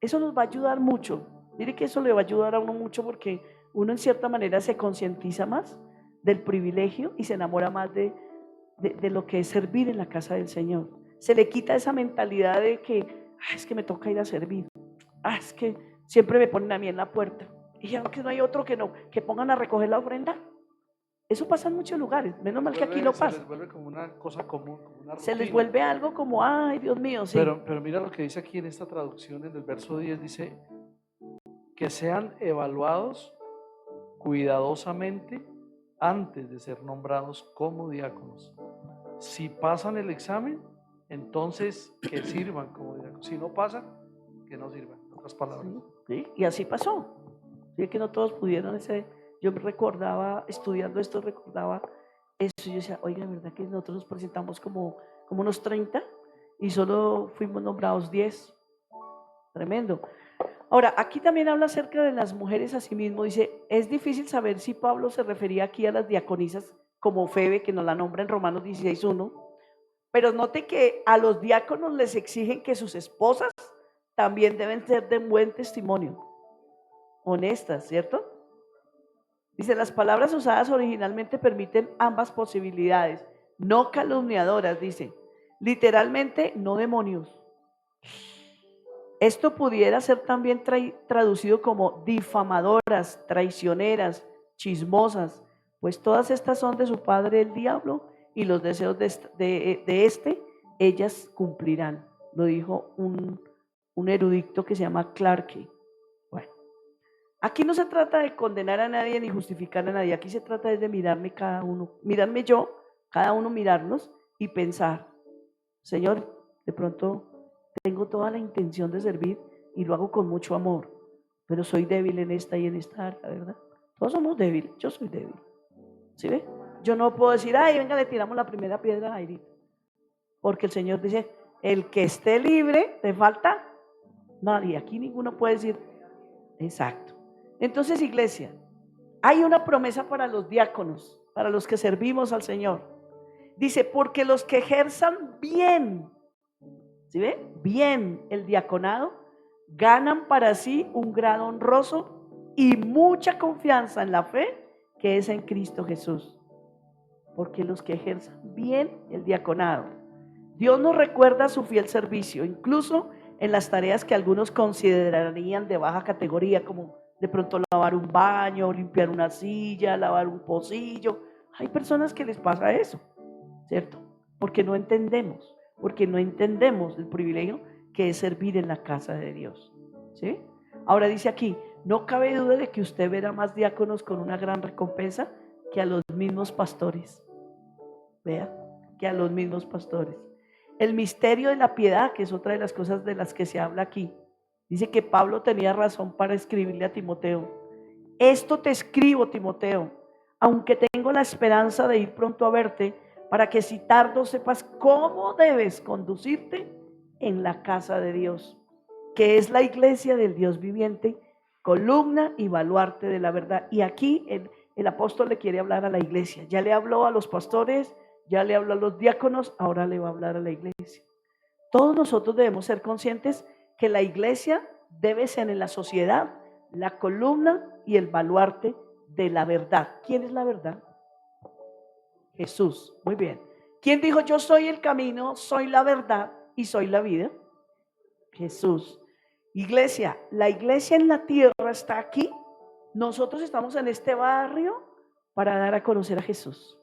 Eso nos va a ayudar mucho. Mire que eso le va a ayudar a uno mucho porque uno en cierta manera se concientiza más del privilegio y se enamora más de lo que es servir en la casa del Señor. Se le quita esa mentalidad de que es que me toca ir a servir, es que siempre me ponen a mí en la puerta y ya que no hay otro que pongan a recoger la ofrenda. Eso pasa en muchos lugares, menos mal que aquí no pasa. Se les vuelve como una cosa común, como una rutina. Se les vuelve algo como, ay Dios mío, sí. Pero mira lo que dice aquí en esta traducción, en el verso 10, dice que sean evaluados cuidadosamente antes de ser nombrados como diáconos. Si pasan el examen, entonces que sirvan como diáconos. Si no pasan, que no sirvan, en otras palabras. Sí, y así pasó. Sí, que no todos pudieron yo me recordaba, estudiando esto, recordaba eso. Yo decía, oiga, ¿verdad que nosotros nos presentamos como unos 30 y solo fuimos nombrados 10? Tremendo. Ahora, aquí también habla acerca de las mujeres a sí mismo. Dice, es difícil saber si Pablo se refería aquí a las diaconisas como Febe, que nos la nombra en Romanos 16:1, pero note que a los diáconos les exigen que sus esposas también deben ser de buen testimonio, honestas, ¿cierto? Dice, las palabras usadas originalmente permiten ambas posibilidades, no calumniadoras, dice, literalmente no demonios. Esto pudiera ser también traducido como difamadoras, traicioneras, chismosas, pues todas estas son de su padre el diablo y los deseos de este ellas cumplirán. Lo dijo un erudito que se llama Clarke. Bueno, aquí no se trata de condenar a nadie ni justificar a nadie, aquí se trata de mirarme cada uno, mirarme yo, cada uno mirarnos y pensar, Señor, de pronto tengo toda la intención de servir y lo hago con mucho amor, pero soy débil en esta y en esta área, ¿verdad? Todos somos débiles, yo soy débil. ¿Sí ve? Yo no puedo decir, ay, venga, le tiramos la primera piedra a Jairito, porque el Señor dice, el que esté libre, ¿te falta? Nadie, aquí ninguno puede decir, exacto. Entonces, iglesia, hay una promesa para los diáconos, para los que servimos al Señor. Dice, porque los que ejerzan bien, ¿sí ve? Bien el diaconado, ganan para sí un grado honroso y mucha confianza en la fe que es en Cristo Jesús. Porque los que ejerzan bien el diaconado, Dios nos recuerda su fiel servicio, incluso en las tareas que algunos considerarían de baja categoría, como de pronto lavar un baño, limpiar una silla, lavar un pocillo. Hay personas que les pasa eso, ¿cierto? Porque no entendemos el privilegio que es servir en la casa de Dios, ¿sí? Ahora dice aquí, no cabe duda de que usted verá más diáconos con una gran recompensa que a los mismos pastores. Vea, que a los mismos pastores. El misterio de la piedad, que es otra de las cosas de las que se habla aquí. Dice que Pablo tenía razón para escribirle a Timoteo. Esto te escribo, Timoteo, aunque tengo la esperanza de ir pronto a verte, para que si tardo sepas cómo debes conducirte en la casa de Dios, que es la iglesia del Dios viviente, columna y baluarte de la verdad. Y aquí el apóstol le quiere hablar a la iglesia. Ya le habló a los pastores, ya le habló a los diáconos, ahora le va a hablar a la iglesia. Todos nosotros debemos ser conscientes que la iglesia debe ser en la sociedad la columna y el baluarte de la verdad. ¿Quién es la verdad? Jesús. Muy bien. ¿Quién dijo yo soy el camino, soy la verdad y soy la vida? Jesús. Iglesia, la iglesia en la tierra está aquí. Nosotros estamos en este barrio para dar a conocer a Jesús.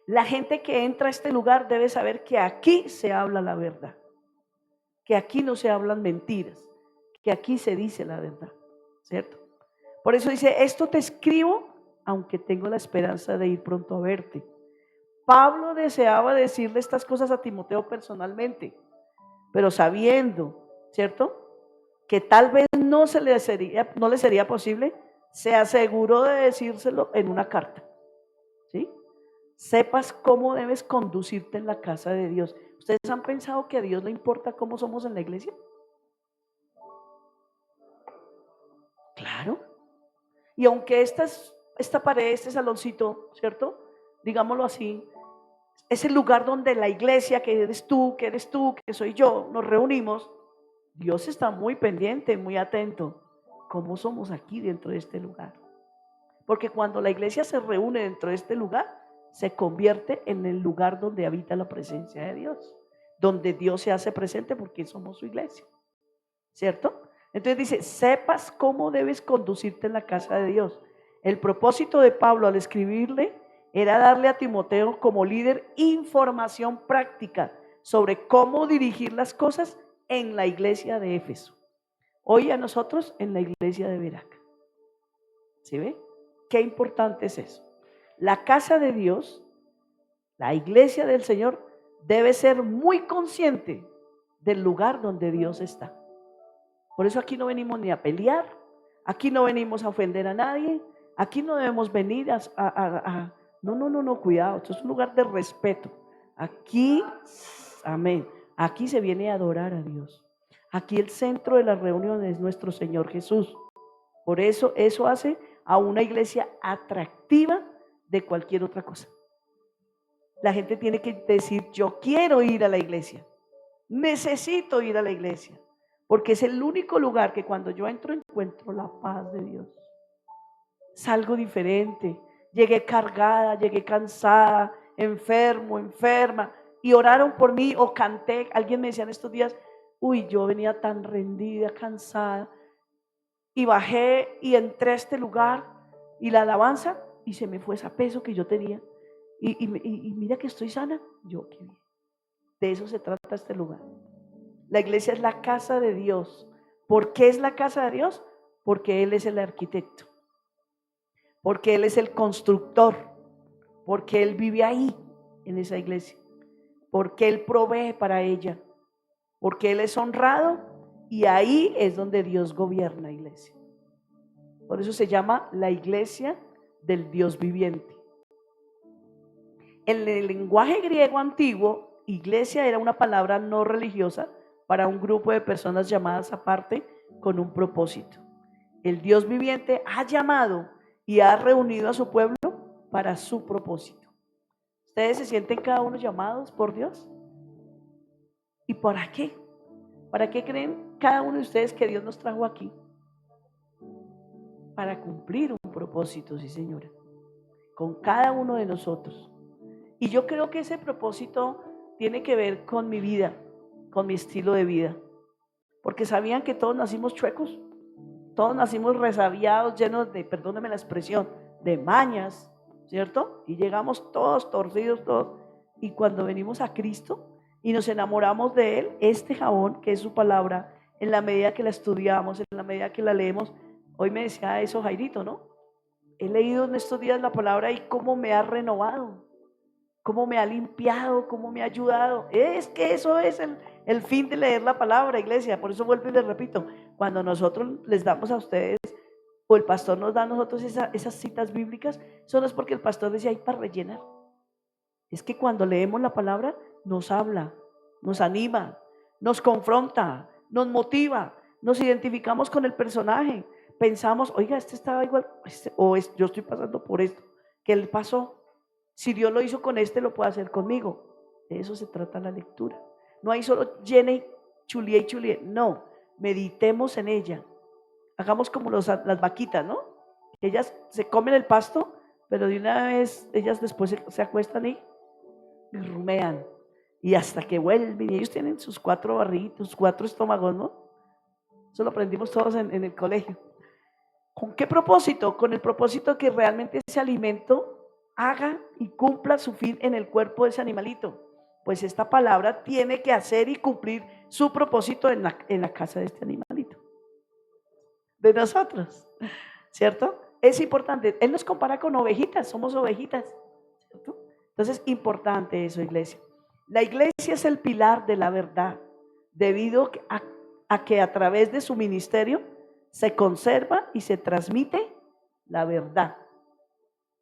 La gente que entra a este lugar debe saber que aquí se habla la verdad, que aquí no se hablan mentiras, que aquí se dice la verdad, ¿cierto? Por eso dice, esto te escribo, aunque tengo la esperanza de ir pronto a verte. Pablo deseaba decirle estas cosas a Timoteo personalmente, pero sabiendo, ¿cierto?, que tal vez no le sería posible, se aseguró de decírselo en una carta, ¿sí? Sepas cómo debes conducirte en la casa de Dios. ¿Ustedes han pensado que a Dios le importa cómo somos en la iglesia? Claro. Y aunque esta pared, este saloncito, ¿cierto?, digámoslo así, es el lugar donde la iglesia, que eres tú, que soy yo, nos reunimos, Dios está muy pendiente, muy atento. ¿Cómo somos aquí dentro de este lugar? Porque cuando la iglesia se reúne dentro de este lugar, se convierte en el lugar donde habita la presencia de Dios, donde Dios se hace presente porque somos su iglesia, ¿cierto? Entonces dice, sepas cómo debes conducirte en la casa de Dios. El propósito de Pablo al escribirle era darle a Timoteo como líder información práctica sobre cómo dirigir las cosas en la iglesia de Éfeso. Hoy a nosotros en la iglesia de Veraca. ¿Sí ve? Qué importante es eso. La casa de Dios, la iglesia del Señor, debe ser muy consciente del lugar donde Dios está. Por eso aquí no venimos ni a pelear, aquí no venimos a ofender a nadie, aquí no debemos venir no, cuidado, esto es un lugar de respeto. Aquí, amén, aquí se viene a adorar a Dios. Aquí el centro de la reunión es nuestro Señor Jesús. Por eso hace a una iglesia atractiva de cualquier otra cosa. La gente tiene que decir, yo quiero ir a la iglesia, necesito ir a la iglesia, porque es el único lugar que cuando yo entro encuentro la paz de Dios. Salgo diferente, llegué cargada, llegué cansada, enfermo, enferma, y oraron por mí o canté. Alguien me decía en estos días, uy, yo venía tan rendida, cansada, y bajé y entré a este lugar y la alabanza y se me fue ese peso que yo tenía y mira que estoy sana. Yo, qué bien. De eso se trata este lugar. La iglesia es la casa de Dios. ¿Por qué es la casa de Dios? Porque Él es el arquitecto, porque Él es el constructor, porque Él vive ahí en esa iglesia, porque Él provee para ella, porque Él es honrado y ahí es donde Dios gobierna, iglesia. Por eso se llama la iglesia del Dios viviente. En el lenguaje griego antiguo, iglesia era una palabra no religiosa para un grupo de personas llamadas aparte con un propósito. El Dios viviente ha llamado y ha reunido a su pueblo para su propósito. ¿Ustedes se sienten cada uno llamados por Dios? ¿Y para qué? ¿Para qué creen cada uno de ustedes que Dios nos trajo aquí? Para cumplir un propósito, sí señora, con cada uno de nosotros. Y yo creo que ese propósito tiene que ver con mi vida, con mi estilo de vida. Porque sabían que todos nacimos chuecos, todos nacimos resabiados, llenos de, perdónenme la expresión, de mañas, ¿cierto? Y llegamos todos torcidos, todos. Y cuando venimos a Cristo y nos enamoramos de Él, este jabón, que es su palabra, en la medida que la estudiamos, en la medida que la leemos, hoy me decía eso Jairito, ¿no? He leído en estos días la palabra y cómo me ha renovado, cómo me ha limpiado, cómo me ha ayudado. Es que eso es el fin de leer la palabra, iglesia. Por eso vuelvo y les repito, cuando nosotros les damos a ustedes o el pastor nos da a nosotros esas citas bíblicas, eso no es porque el pastor decía ahí para rellenar. Es que cuando leemos la palabra nos habla, nos anima, nos confronta, nos motiva, nos identificamos con el personaje, pensamos, oiga, este estaba igual, yo estoy pasando por esto, ¿qué le pasó? Si Dios lo hizo con este, lo puede hacer conmigo. De eso se trata la lectura. No hay solo llene, chulié, no, meditemos en ella. Hagamos como las vaquitas, ¿no? Ellas se comen el pasto, pero de una vez ellas después se acuestan y rumean. y hasta que vuelven, y ellos tienen sus 4 barritos, 4 estómagos, ¿no? Eso lo aprendimos todos en el colegio. ¿Con qué propósito? Con el propósito que realmente ese alimento haga y cumpla su fin en el cuerpo de ese animalito. Pues esta palabra tiene que hacer y cumplir su propósito en la casa de este animalito, de nosotros, ¿cierto? Es importante. Él nos compara con ovejitas, somos ovejitas, ¿cierto? Entonces, importante eso, iglesia. La iglesia es el pilar de la verdad, debido a que a través de su ministerio se conserva y se transmite la verdad.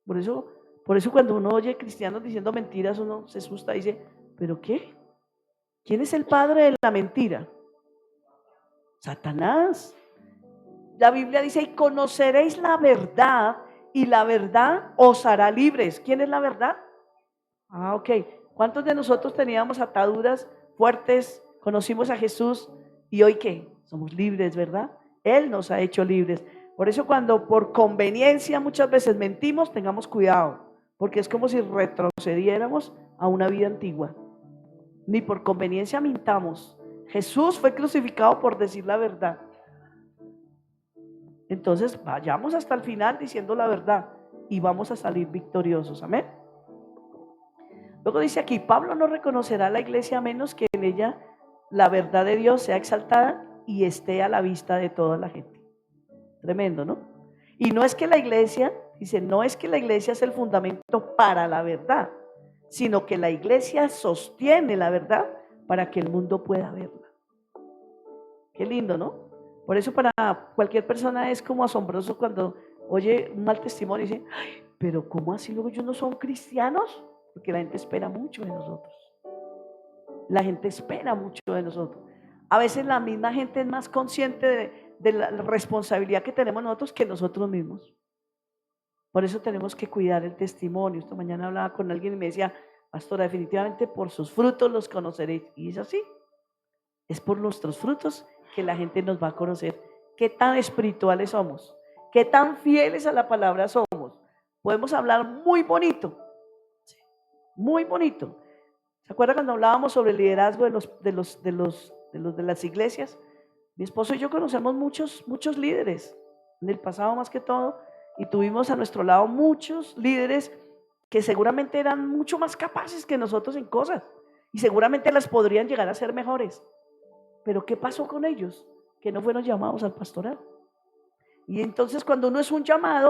Por eso cuando uno oye cristianos diciendo mentiras, uno se asusta y dice, ¿pero qué? ¿Quién es el padre de la mentira? Satanás. La Biblia dice, y conoceréis la verdad, y la verdad os hará libres. ¿Quién es la verdad? Ok. ¿Cuántos de nosotros teníamos ataduras fuertes? Conocimos a Jesús, y hoy ¿qué? Somos libres, ¿verdad? Él nos ha hecho libres. Por eso cuando por conveniencia muchas veces mentimos, tengamos cuidado, porque es como si retrocediéramos a una vida antigua. Ni por conveniencia mintamos. Jesús fue crucificado por decir la verdad. Entonces vayamos hasta el final diciendo la verdad y vamos a salir victoriosos. Amén. Luego dice aquí, Pablo no reconocerá a la iglesia a menos que en ella la verdad de Dios sea exaltada y esté a la vista de toda la gente. Tremendo, ¿no? Y no es que la iglesia, dice, no es que la iglesia es el fundamento para la verdad, sino que la iglesia sostiene la verdad para que el mundo pueda verla. Qué lindo, ¿no? Por eso para cualquier persona es como asombroso cuando oye un mal testimonio y dice, ay, pero ¿cómo así luego ellos no son cristianos? Porque la gente espera mucho de nosotros. La gente espera mucho de nosotros. A veces la misma gente es más consciente de la responsabilidad que tenemos nosotros que nosotros mismos. Por eso tenemos que cuidar el testimonio. Esta mañana hablaba con alguien y me decía, pastora, definitivamente por sus frutos los conoceréis. Y es así. Es por nuestros frutos que la gente nos va a conocer. Qué tan espirituales somos. Qué tan fieles a la palabra somos. Podemos hablar muy bonito. Muy bonito. ¿Se acuerdan cuando hablábamos sobre el liderazgo de las iglesias? Mi esposo y yo conocemos muchos líderes en el pasado más que todo, y tuvimos a nuestro lado muchos líderes que seguramente eran mucho más capaces que nosotros en cosas y seguramente las podrían llegar a ser mejores. Pero ¿qué pasó con ellos? Que no fueron llamados al pastorado. Y entonces cuando uno es un llamado,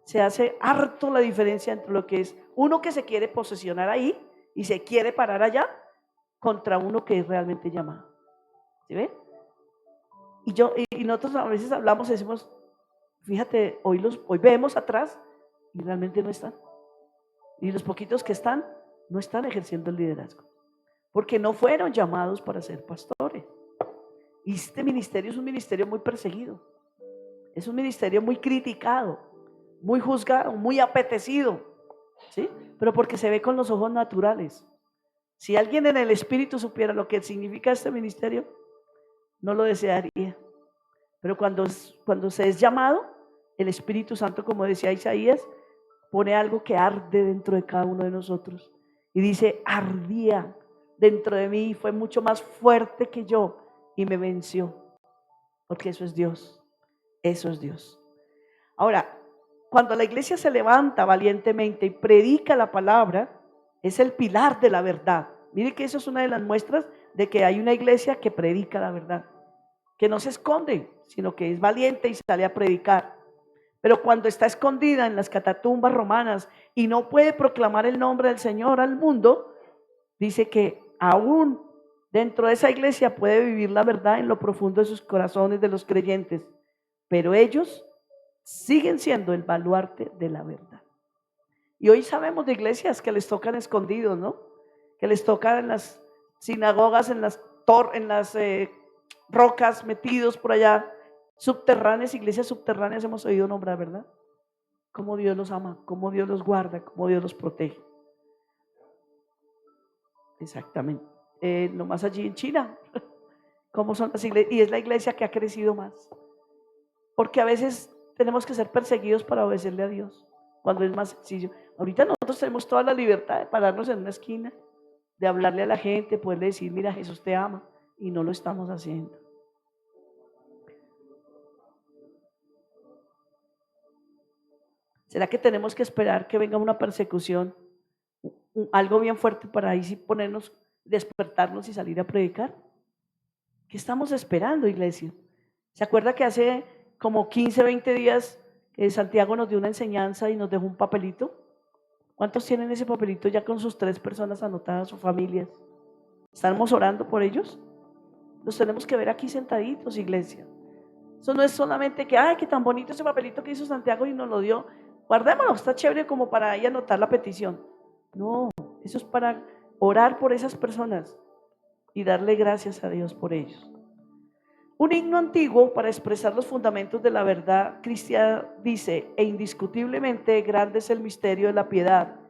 se hace harto la diferencia entre lo que es uno que se quiere posesionar ahí y se quiere parar allá contra uno que es realmente llamado. ¿Sí ven? Y nosotros a veces hablamos y decimos, fíjate, hoy vemos atrás y realmente no están. Y los poquitos que están, no están ejerciendo el liderazgo. Porque no fueron llamados para ser pastores. Y este ministerio es un ministerio muy perseguido. Es un ministerio muy criticado, muy juzgado, muy apetecido. ¿Sí? Pero porque se ve con los ojos naturales. Si alguien en el espíritu supiera lo que significa este ministerio, no lo desearía. Pero cuando se es llamado, el Espíritu Santo, como decía Isaías, pone algo que arde dentro de cada uno de nosotros. Y dice, ardía dentro de mí, fue mucho más fuerte que yo y me venció. Porque eso es Dios. Eso es Dios. Ahora, cuando la iglesia se levanta valientemente y predica la palabra, es el pilar de la verdad. Mire que eso es una de las muestras de que hay una iglesia que predica la verdad, que no se esconde, sino que es valiente y sale a predicar. Pero cuando está escondida en las catatumbas romanas y no puede proclamar el nombre del Señor al mundo, dice que aún dentro de esa iglesia puede vivir la verdad en lo profundo de sus corazones de los creyentes, pero ellos siguen siendo el baluarte de la verdad. Y hoy sabemos de iglesias que les tocan escondidos, ¿no? Que les tocan en las sinagogas, en las rocas, metidos por allá, subterráneas, iglesias subterráneas hemos oído nombrar, ¿verdad? Cómo Dios los ama, cómo Dios los guarda, cómo Dios los protege. Exactamente. Nomás allí en China, cómo son las iglesias, y es la iglesia que ha crecido más. Porque a veces tenemos que ser perseguidos para obedecerle a Dios, cuando es más sencillo. Ahorita nosotros tenemos toda la libertad de pararnos en una esquina de hablarle a la gente, poderle decir, mira, Jesús te ama, y no lo estamos haciendo. ¿Será que tenemos que esperar que venga una persecución, algo bien fuerte para ahí sí ponernos, despertarnos y salir a predicar? ¿Qué estamos esperando, iglesia? ¿Se acuerda que hace como 15, 20 días Santiago nos dio una enseñanza y nos dejó un papelito? ¿Cuántos tienen ese papelito ya con sus 3 personas anotadas, sus familias? ¿Estamos orando por ellos? Los tenemos que ver aquí sentaditos, iglesia. Eso no es solamente que, ay, qué tan bonito ese papelito que hizo Santiago y nos lo dio. Guardémoslo, está chévere como para ahí anotar la petición. No, eso es para orar por esas personas y darle gracias a Dios por ellos. Un himno antiguo para expresar los fundamentos de la verdad cristiana dice, e indiscutiblemente grande es el misterio de la piedad.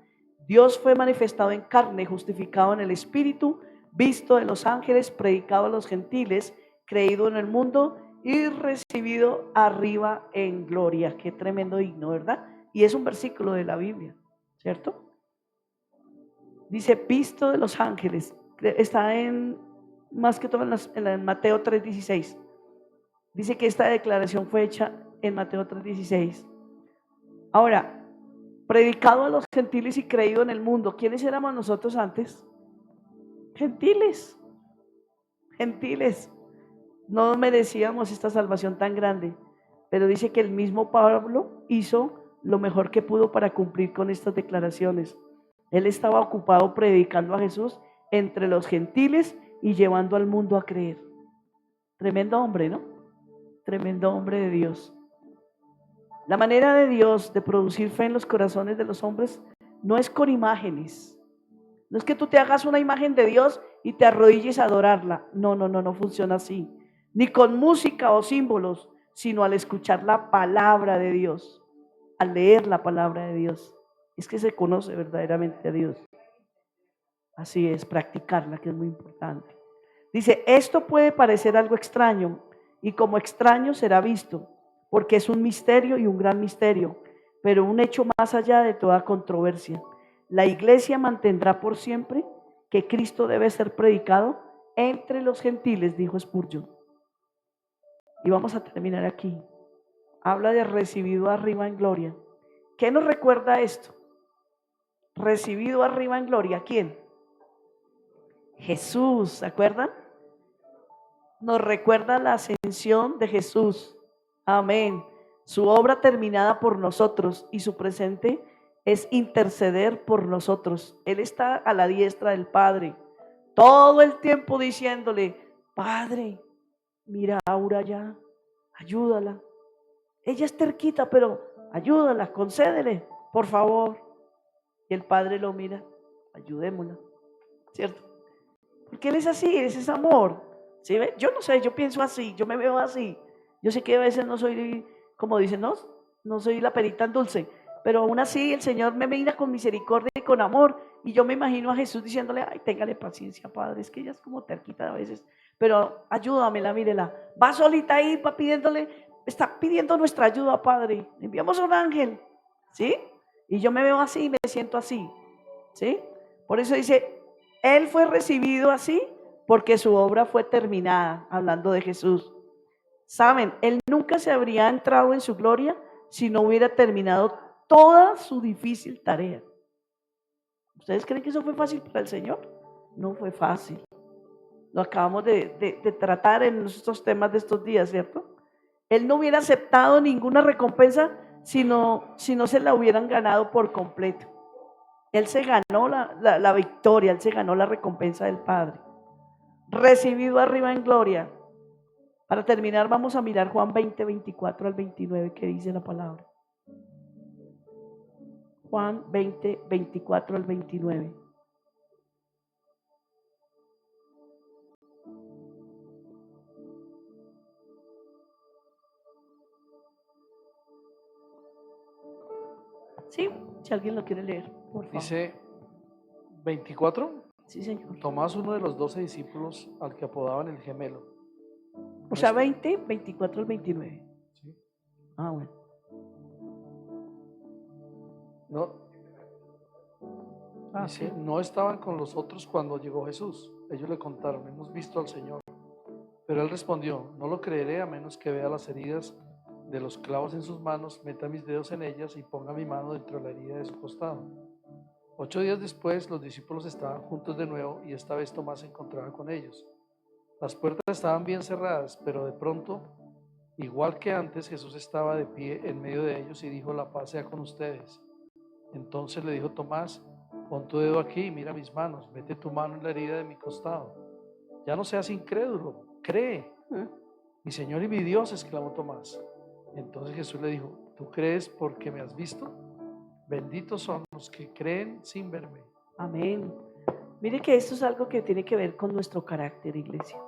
Dios fue manifestado en carne, justificado en el Espíritu, visto de los ángeles, predicado a los gentiles, creído en el mundo y recibido arriba en gloria. Qué tremendo himno, ¿verdad? Y es un versículo de la Biblia, ¿cierto? Dice, visto de los ángeles. Está más que todo en Mateo 3:16. Dice que esta declaración fue hecha en Mateo 3:16. Ahora, predicado a los gentiles y creído en el mundo. ¿Quiénes éramos nosotros antes? Gentiles. Gentiles. No merecíamos esta salvación tan grande, pero dice que el mismo Pablo hizo lo mejor que pudo para cumplir con estas declaraciones. Él estaba ocupado predicando a Jesús entre los gentiles y llevando al mundo a creer. Tremendo hombre, ¿no? Tremendo hombre de Dios. La manera de Dios de producir fe en los corazones de los hombres no es con imágenes. No es que tú te hagas una imagen de Dios y te arrodilles a adorarla. No funciona así. Ni con música o símbolos, sino al escuchar la palabra de Dios, al leer la palabra de Dios. Es que se conoce verdaderamente a Dios. Así es, practicarla, que es muy importante. Dice, esto puede parecer algo extraño y como extraño será visto, porque es un misterio y un gran misterio, pero un hecho más allá de toda controversia. La iglesia mantendrá por siempre que Cristo debe ser predicado entre los gentiles, dijo Spurgeon. Y vamos a terminar aquí. Habla de recibido arriba en gloria. ¿Qué nos recuerda esto? Recibido arriba en gloria. ¿Quién? Jesús, ¿se acuerdan? Nos recuerda la ascensión de Jesús. Amén. Su obra terminada por nosotros y su presente es interceder por nosotros. Él está a la diestra del Padre, todo el tiempo diciéndole, Padre, mira a Aura ya, ayúdala. Ella es terquita, pero ayúdala, concédele, por favor. Y el Padre lo mira, ayudémosla, ¿cierto? Porque Él es así, ese es amor. ¿Sí ve? Yo no sé, yo pienso así, yo me veo así. Yo sé que a veces no soy, como dicen, no soy la perita en dulce, pero aún así el Señor me mira con misericordia y con amor. Y yo me imagino a Jesús diciéndole, ay, téngale paciencia, Padre, es que ella es como terquita a veces, pero ayúdamela, mírela. Va solita ahí, va pidiéndole, está pidiendo nuestra ayuda, Padre. Enviamos a un ángel, ¿sí? Y yo me veo así y me siento así, ¿sí? Por eso dice, Él fue recibido así porque su obra fue terminada, hablando de Jesús. Saben, Él nunca se habría entrado en su gloria si no hubiera terminado toda su difícil tarea. ¿Ustedes creen que eso fue fácil para el Señor? No fue fácil. Lo acabamos de tratar en estos temas de estos días, ¿cierto? Él no hubiera aceptado ninguna recompensa si no se la hubieran ganado por completo. Él se ganó la victoria, Él se ganó la recompensa del Padre. Recibido arriba en gloria. Para terminar vamos a mirar Juan 20, 24 al 29 que dice la palabra. Juan 20, 24 al 29. Sí, si alguien lo quiere leer, por favor. Dice 24. Sí, señor. Tomás, uno de los 12 discípulos al que apodaban el gemelo. O sea, 20, 24 al 29. ¿Sí? Ah, bueno. No. Dice, no estaban con los otros cuando llegó Jesús. Ellos le contaron, hemos visto al Señor. Pero él respondió, no lo creeré a menos que vea las heridas de los clavos en sus manos, meta mis dedos en ellas y ponga mi mano dentro de la herida de su costado. 8 días después, los discípulos estaban juntos de nuevo y esta vez Tomás se encontraba con ellos. Las puertas estaban bien cerradas, pero de pronto, igual que antes, Jesús estaba de pie en medio de ellos y dijo, la paz sea con ustedes. Entonces le dijo Tomás, pon tu dedo aquí y mira mis manos, mete tu mano en la herida de mi costado. Ya no seas incrédulo, cree. Mi Señor y mi Dios, exclamó Tomás. Entonces Jesús le dijo, ¿tú crees porque me has visto? Benditos son los que creen sin verme. Amén. Mire que esto es algo que tiene que ver con nuestro carácter, iglesia.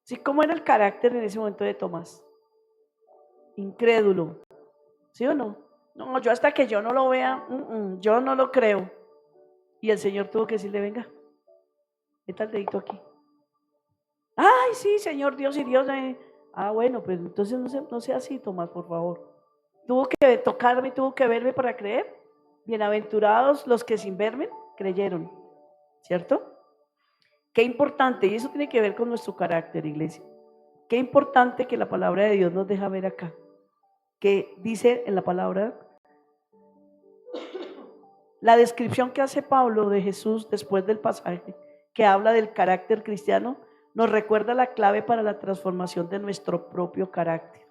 ¿Sí? ¿Cómo era el carácter en ese momento de Tomás? Incrédulo. ¿Sí o no? No, yo hasta que yo no lo vea, yo no lo creo. Y el Señor tuvo que decirle, venga, meta el dedito aquí. Ay, sí, Señor Dios y Dios. Bueno, pues entonces no sea así, Tomás, por favor. Tuvo que tocarme, tuvo que verme para creer. Bienaventurados los que sin verme creyeron, ¿cierto? Qué importante, y eso tiene que ver con nuestro carácter, iglesia. Qué importante que la palabra de Dios nos deja ver acá. Que dice en la palabra, la descripción que hace Pablo de Jesús después del pasaje, que habla del carácter cristiano, nos recuerda la clave para la transformación de nuestro propio carácter.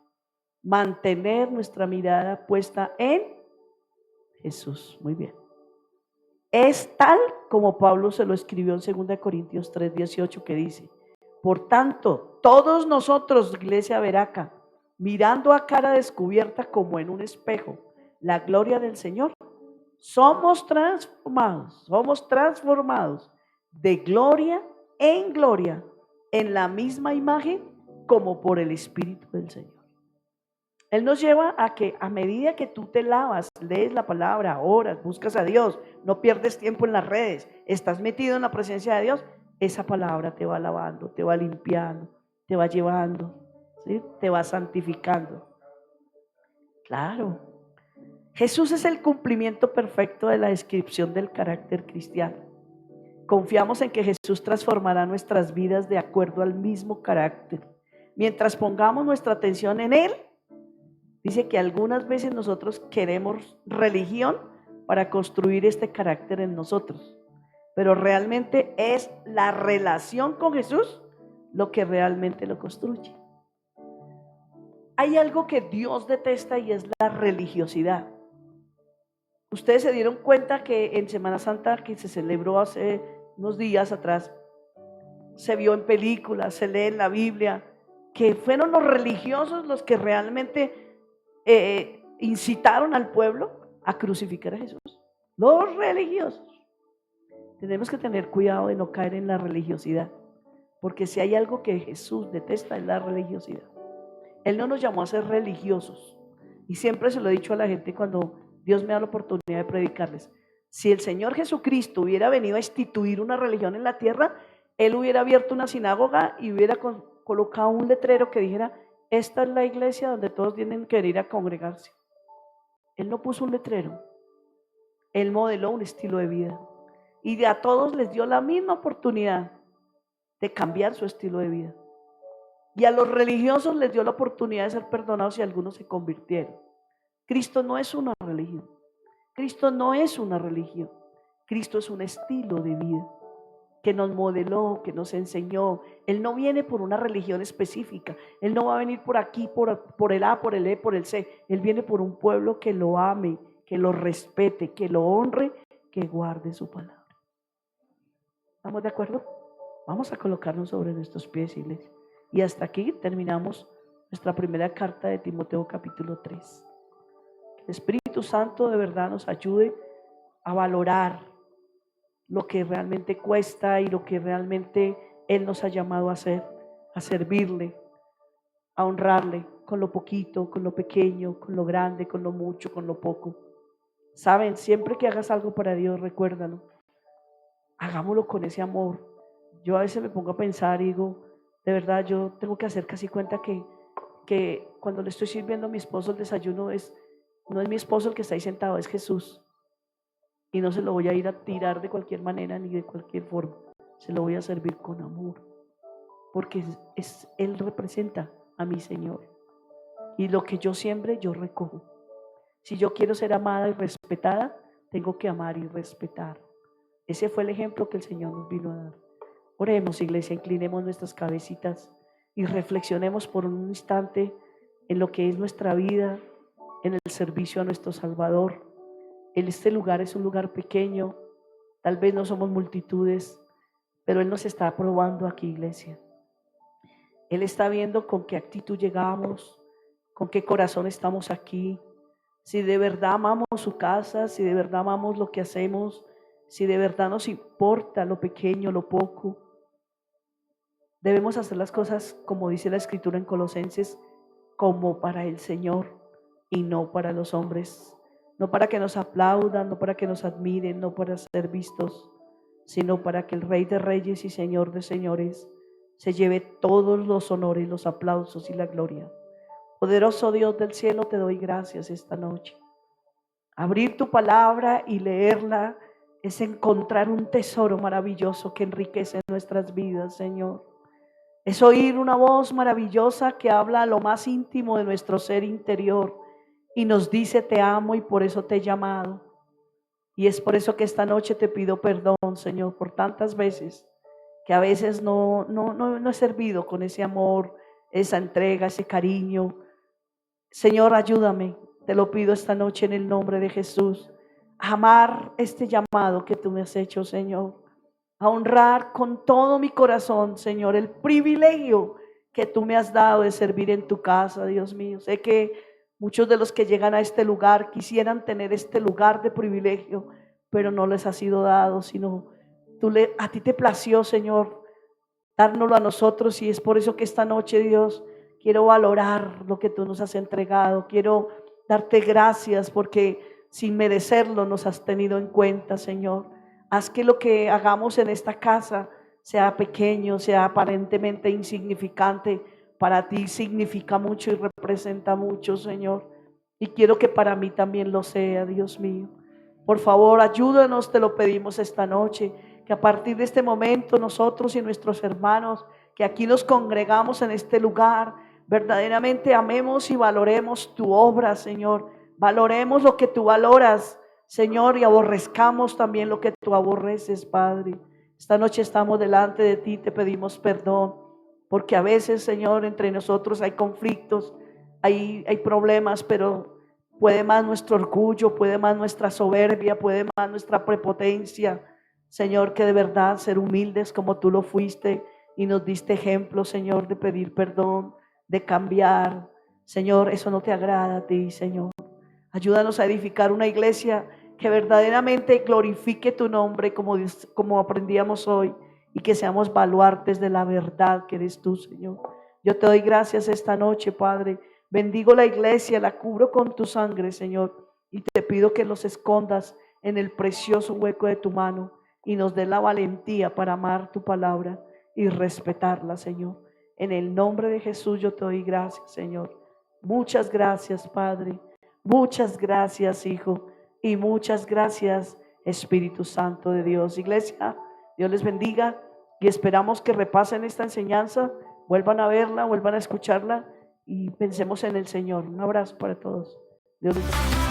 Mantener nuestra mirada puesta en Jesús. Muy bien. Es tal como Pablo se lo escribió en 2 Corintios 3:18, que dice, por tanto, todos nosotros, iglesia Veraca, mirando a cara descubierta como en un espejo la gloria del Señor, somos transformados de gloria en gloria en la misma imagen como por el Espíritu del Señor. Él nos lleva a que a medida que tú te lavas, lees la palabra, oras, buscas a Dios, no pierdes tiempo en las redes, estás metido en la presencia de Dios, esa palabra te va lavando, te va limpiando, te va llevando, ¿sí? Te va santificando. Claro. Jesús es el cumplimiento perfecto de la descripción del carácter cristiano. Confiamos en que Jesús transformará nuestras vidas de acuerdo al mismo carácter. Mientras pongamos nuestra atención en Él, dice que algunas veces nosotros queremos religión para construir este carácter en nosotros, pero realmente es la relación con Jesús lo que realmente lo construye. Hay algo que Dios detesta y es la religiosidad. Ustedes se dieron cuenta que en Semana Santa, que se celebró hace unos días atrás, se vio en películas, se lee en la Biblia, que fueron los religiosos los que realmente incitaron al pueblo a crucificar a Jesús. Los religiosos. Tenemos que tener cuidado de no caer en la religiosidad, porque si hay algo que Jesús detesta es la religiosidad. Él no nos llamó a ser religiosos, y siempre se lo he dicho a la gente cuando Dios me da la oportunidad de predicarles. Si el Señor Jesucristo hubiera venido a instituir una religión en la tierra, Él hubiera abierto una sinagoga y hubiera colocado un letrero que dijera, esta es la iglesia donde todos tienen que ir a congregarse. Él no puso un letrero, Él modeló un estilo de vida y a todos les dio la misma oportunidad de cambiar su estilo de vida. Y a los religiosos les dio la oportunidad de ser perdonados y algunos se convirtieron. Cristo no es una religión. Cristo no es una religión. Cristo es un estilo de vida que nos modeló, que nos enseñó. Él no viene por una religión específica. Él no va a venir por aquí, por el A, por el E, por el C. Él viene por un pueblo que lo ame, que lo respete, que lo honre, que guarde su palabra. ¿Estamos de acuerdo? Vamos a colocarnos sobre nuestros pies, iglesia. Y hasta aquí terminamos nuestra primera carta de Timoteo capítulo 3. Que el Espíritu Santo de verdad nos ayude a valorar lo que realmente cuesta y lo que realmente Él nos ha llamado a hacer, a servirle, a honrarle con lo poquito, con lo pequeño, con lo grande, con lo mucho, con lo poco. Saben, siempre que hagas algo para Dios, recuérdalo, hagámoslo con ese amor. Yo a veces me pongo a pensar y digo, de verdad yo tengo que hacer casi cuenta que cuando le estoy sirviendo a mi esposo el desayuno no es mi esposo el que está ahí sentado, es Jesús. y no se lo voy a ir a tirar de cualquier manera ni de cualquier forma. Se lo voy a servir con amor, porque Él representa a mi Señor. Y lo que yo siembre, yo recojo. Si yo quiero ser amada y respetada, tengo que amar y respetar. Ese fue el ejemplo que el Señor nos vino a dar. Oremos, iglesia, inclinemos nuestras cabecitas y reflexionemos por un instante en lo que es nuestra vida, en el servicio a nuestro Salvador. Este lugar es un lugar pequeño, tal vez no somos multitudes, pero Él nos está probando aquí, iglesia. Él está viendo con qué actitud llegamos, con qué corazón estamos aquí, si de verdad amamos su casa, si de verdad amamos lo que hacemos, si de verdad nos importa lo pequeño, lo poco. Debemos hacer las cosas, como dice la Escritura en Colosenses, como para el Señor y no para los hombres. No para que nos aplaudan, no para que nos admiren, no para ser vistos, sino para que el Rey de Reyes y Señor de Señores se lleve todos los honores, los aplausos y la gloria. Poderoso Dios del cielo, te doy gracias esta noche. Abrir tu palabra y leerla es encontrar un tesoro maravilloso que enriquece nuestras vidas, Señor. Es oír una voz maravillosa que habla a lo más íntimo de nuestro ser interior y nos dice: te amo y por eso te he llamado. Y es por eso que esta noche te pido perdón, Señor, por tantas veces que a veces no he servido con ese amor, esa entrega, ese cariño. Señor, ayúdame, te lo pido esta noche en el nombre de Jesús, a amar este llamado que tú me has hecho, Señor, a honrar con todo mi corazón, Señor, el privilegio que tú me has dado de servir en tu casa, Dios mío. Sé que muchos de los que llegan a este lugar quisieran tener este lugar de privilegio, pero no les ha sido dado, sino a ti te plació, Señor, dárnoslo a nosotros, y es por eso que esta noche, Dios, quiero valorar lo que tú nos has entregado. Quiero darte gracias porque sin merecerlo nos has tenido en cuenta, Señor. Haz que lo que hagamos en esta casa sea pequeño, sea aparentemente insignificante. Para ti significa mucho y representa mucho, Señor. Y quiero que para mí también lo sea, Dios mío. Por favor, ayúdanos, te lo pedimos esta noche. Que a partir de este momento nosotros y nuestros hermanos que aquí nos congregamos en este lugar, verdaderamente amemos y valoremos tu obra, Señor. Valoremos lo que tú valoras, Señor, y aborrezcamos también lo que tú aborreces, Padre. Esta noche estamos delante de ti, te pedimos perdón, porque a veces, Señor, entre nosotros hay conflictos, hay problemas, pero puede más nuestro orgullo, puede más nuestra soberbia, puede más nuestra prepotencia, Señor, que de verdad ser humildes como tú lo fuiste y nos diste ejemplo, Señor, de pedir perdón, de cambiar. Señor, eso no te agrada a ti, Señor. Ayúdanos a edificar una iglesia que verdaderamente glorifique tu nombre como aprendíamos hoy, y que seamos baluartes de la verdad que eres tú, Señor. Yo te doy gracias esta noche, Padre. Bendigo la iglesia, la cubro con tu sangre, Señor, y te pido que los escondas en el precioso hueco de tu mano y nos dé la valentía para amar tu palabra y respetarla, Señor. En el nombre de Jesús yo te doy gracias, Señor. Muchas gracias, Padre. Muchas gracias, Hijo. Y muchas gracias, Espíritu Santo de Dios. Iglesia, Dios les bendiga y esperamos que repasen esta enseñanza, vuelvan a verla, vuelvan a escucharla y pensemos en el Señor. Un abrazo para todos. Dios les bendiga.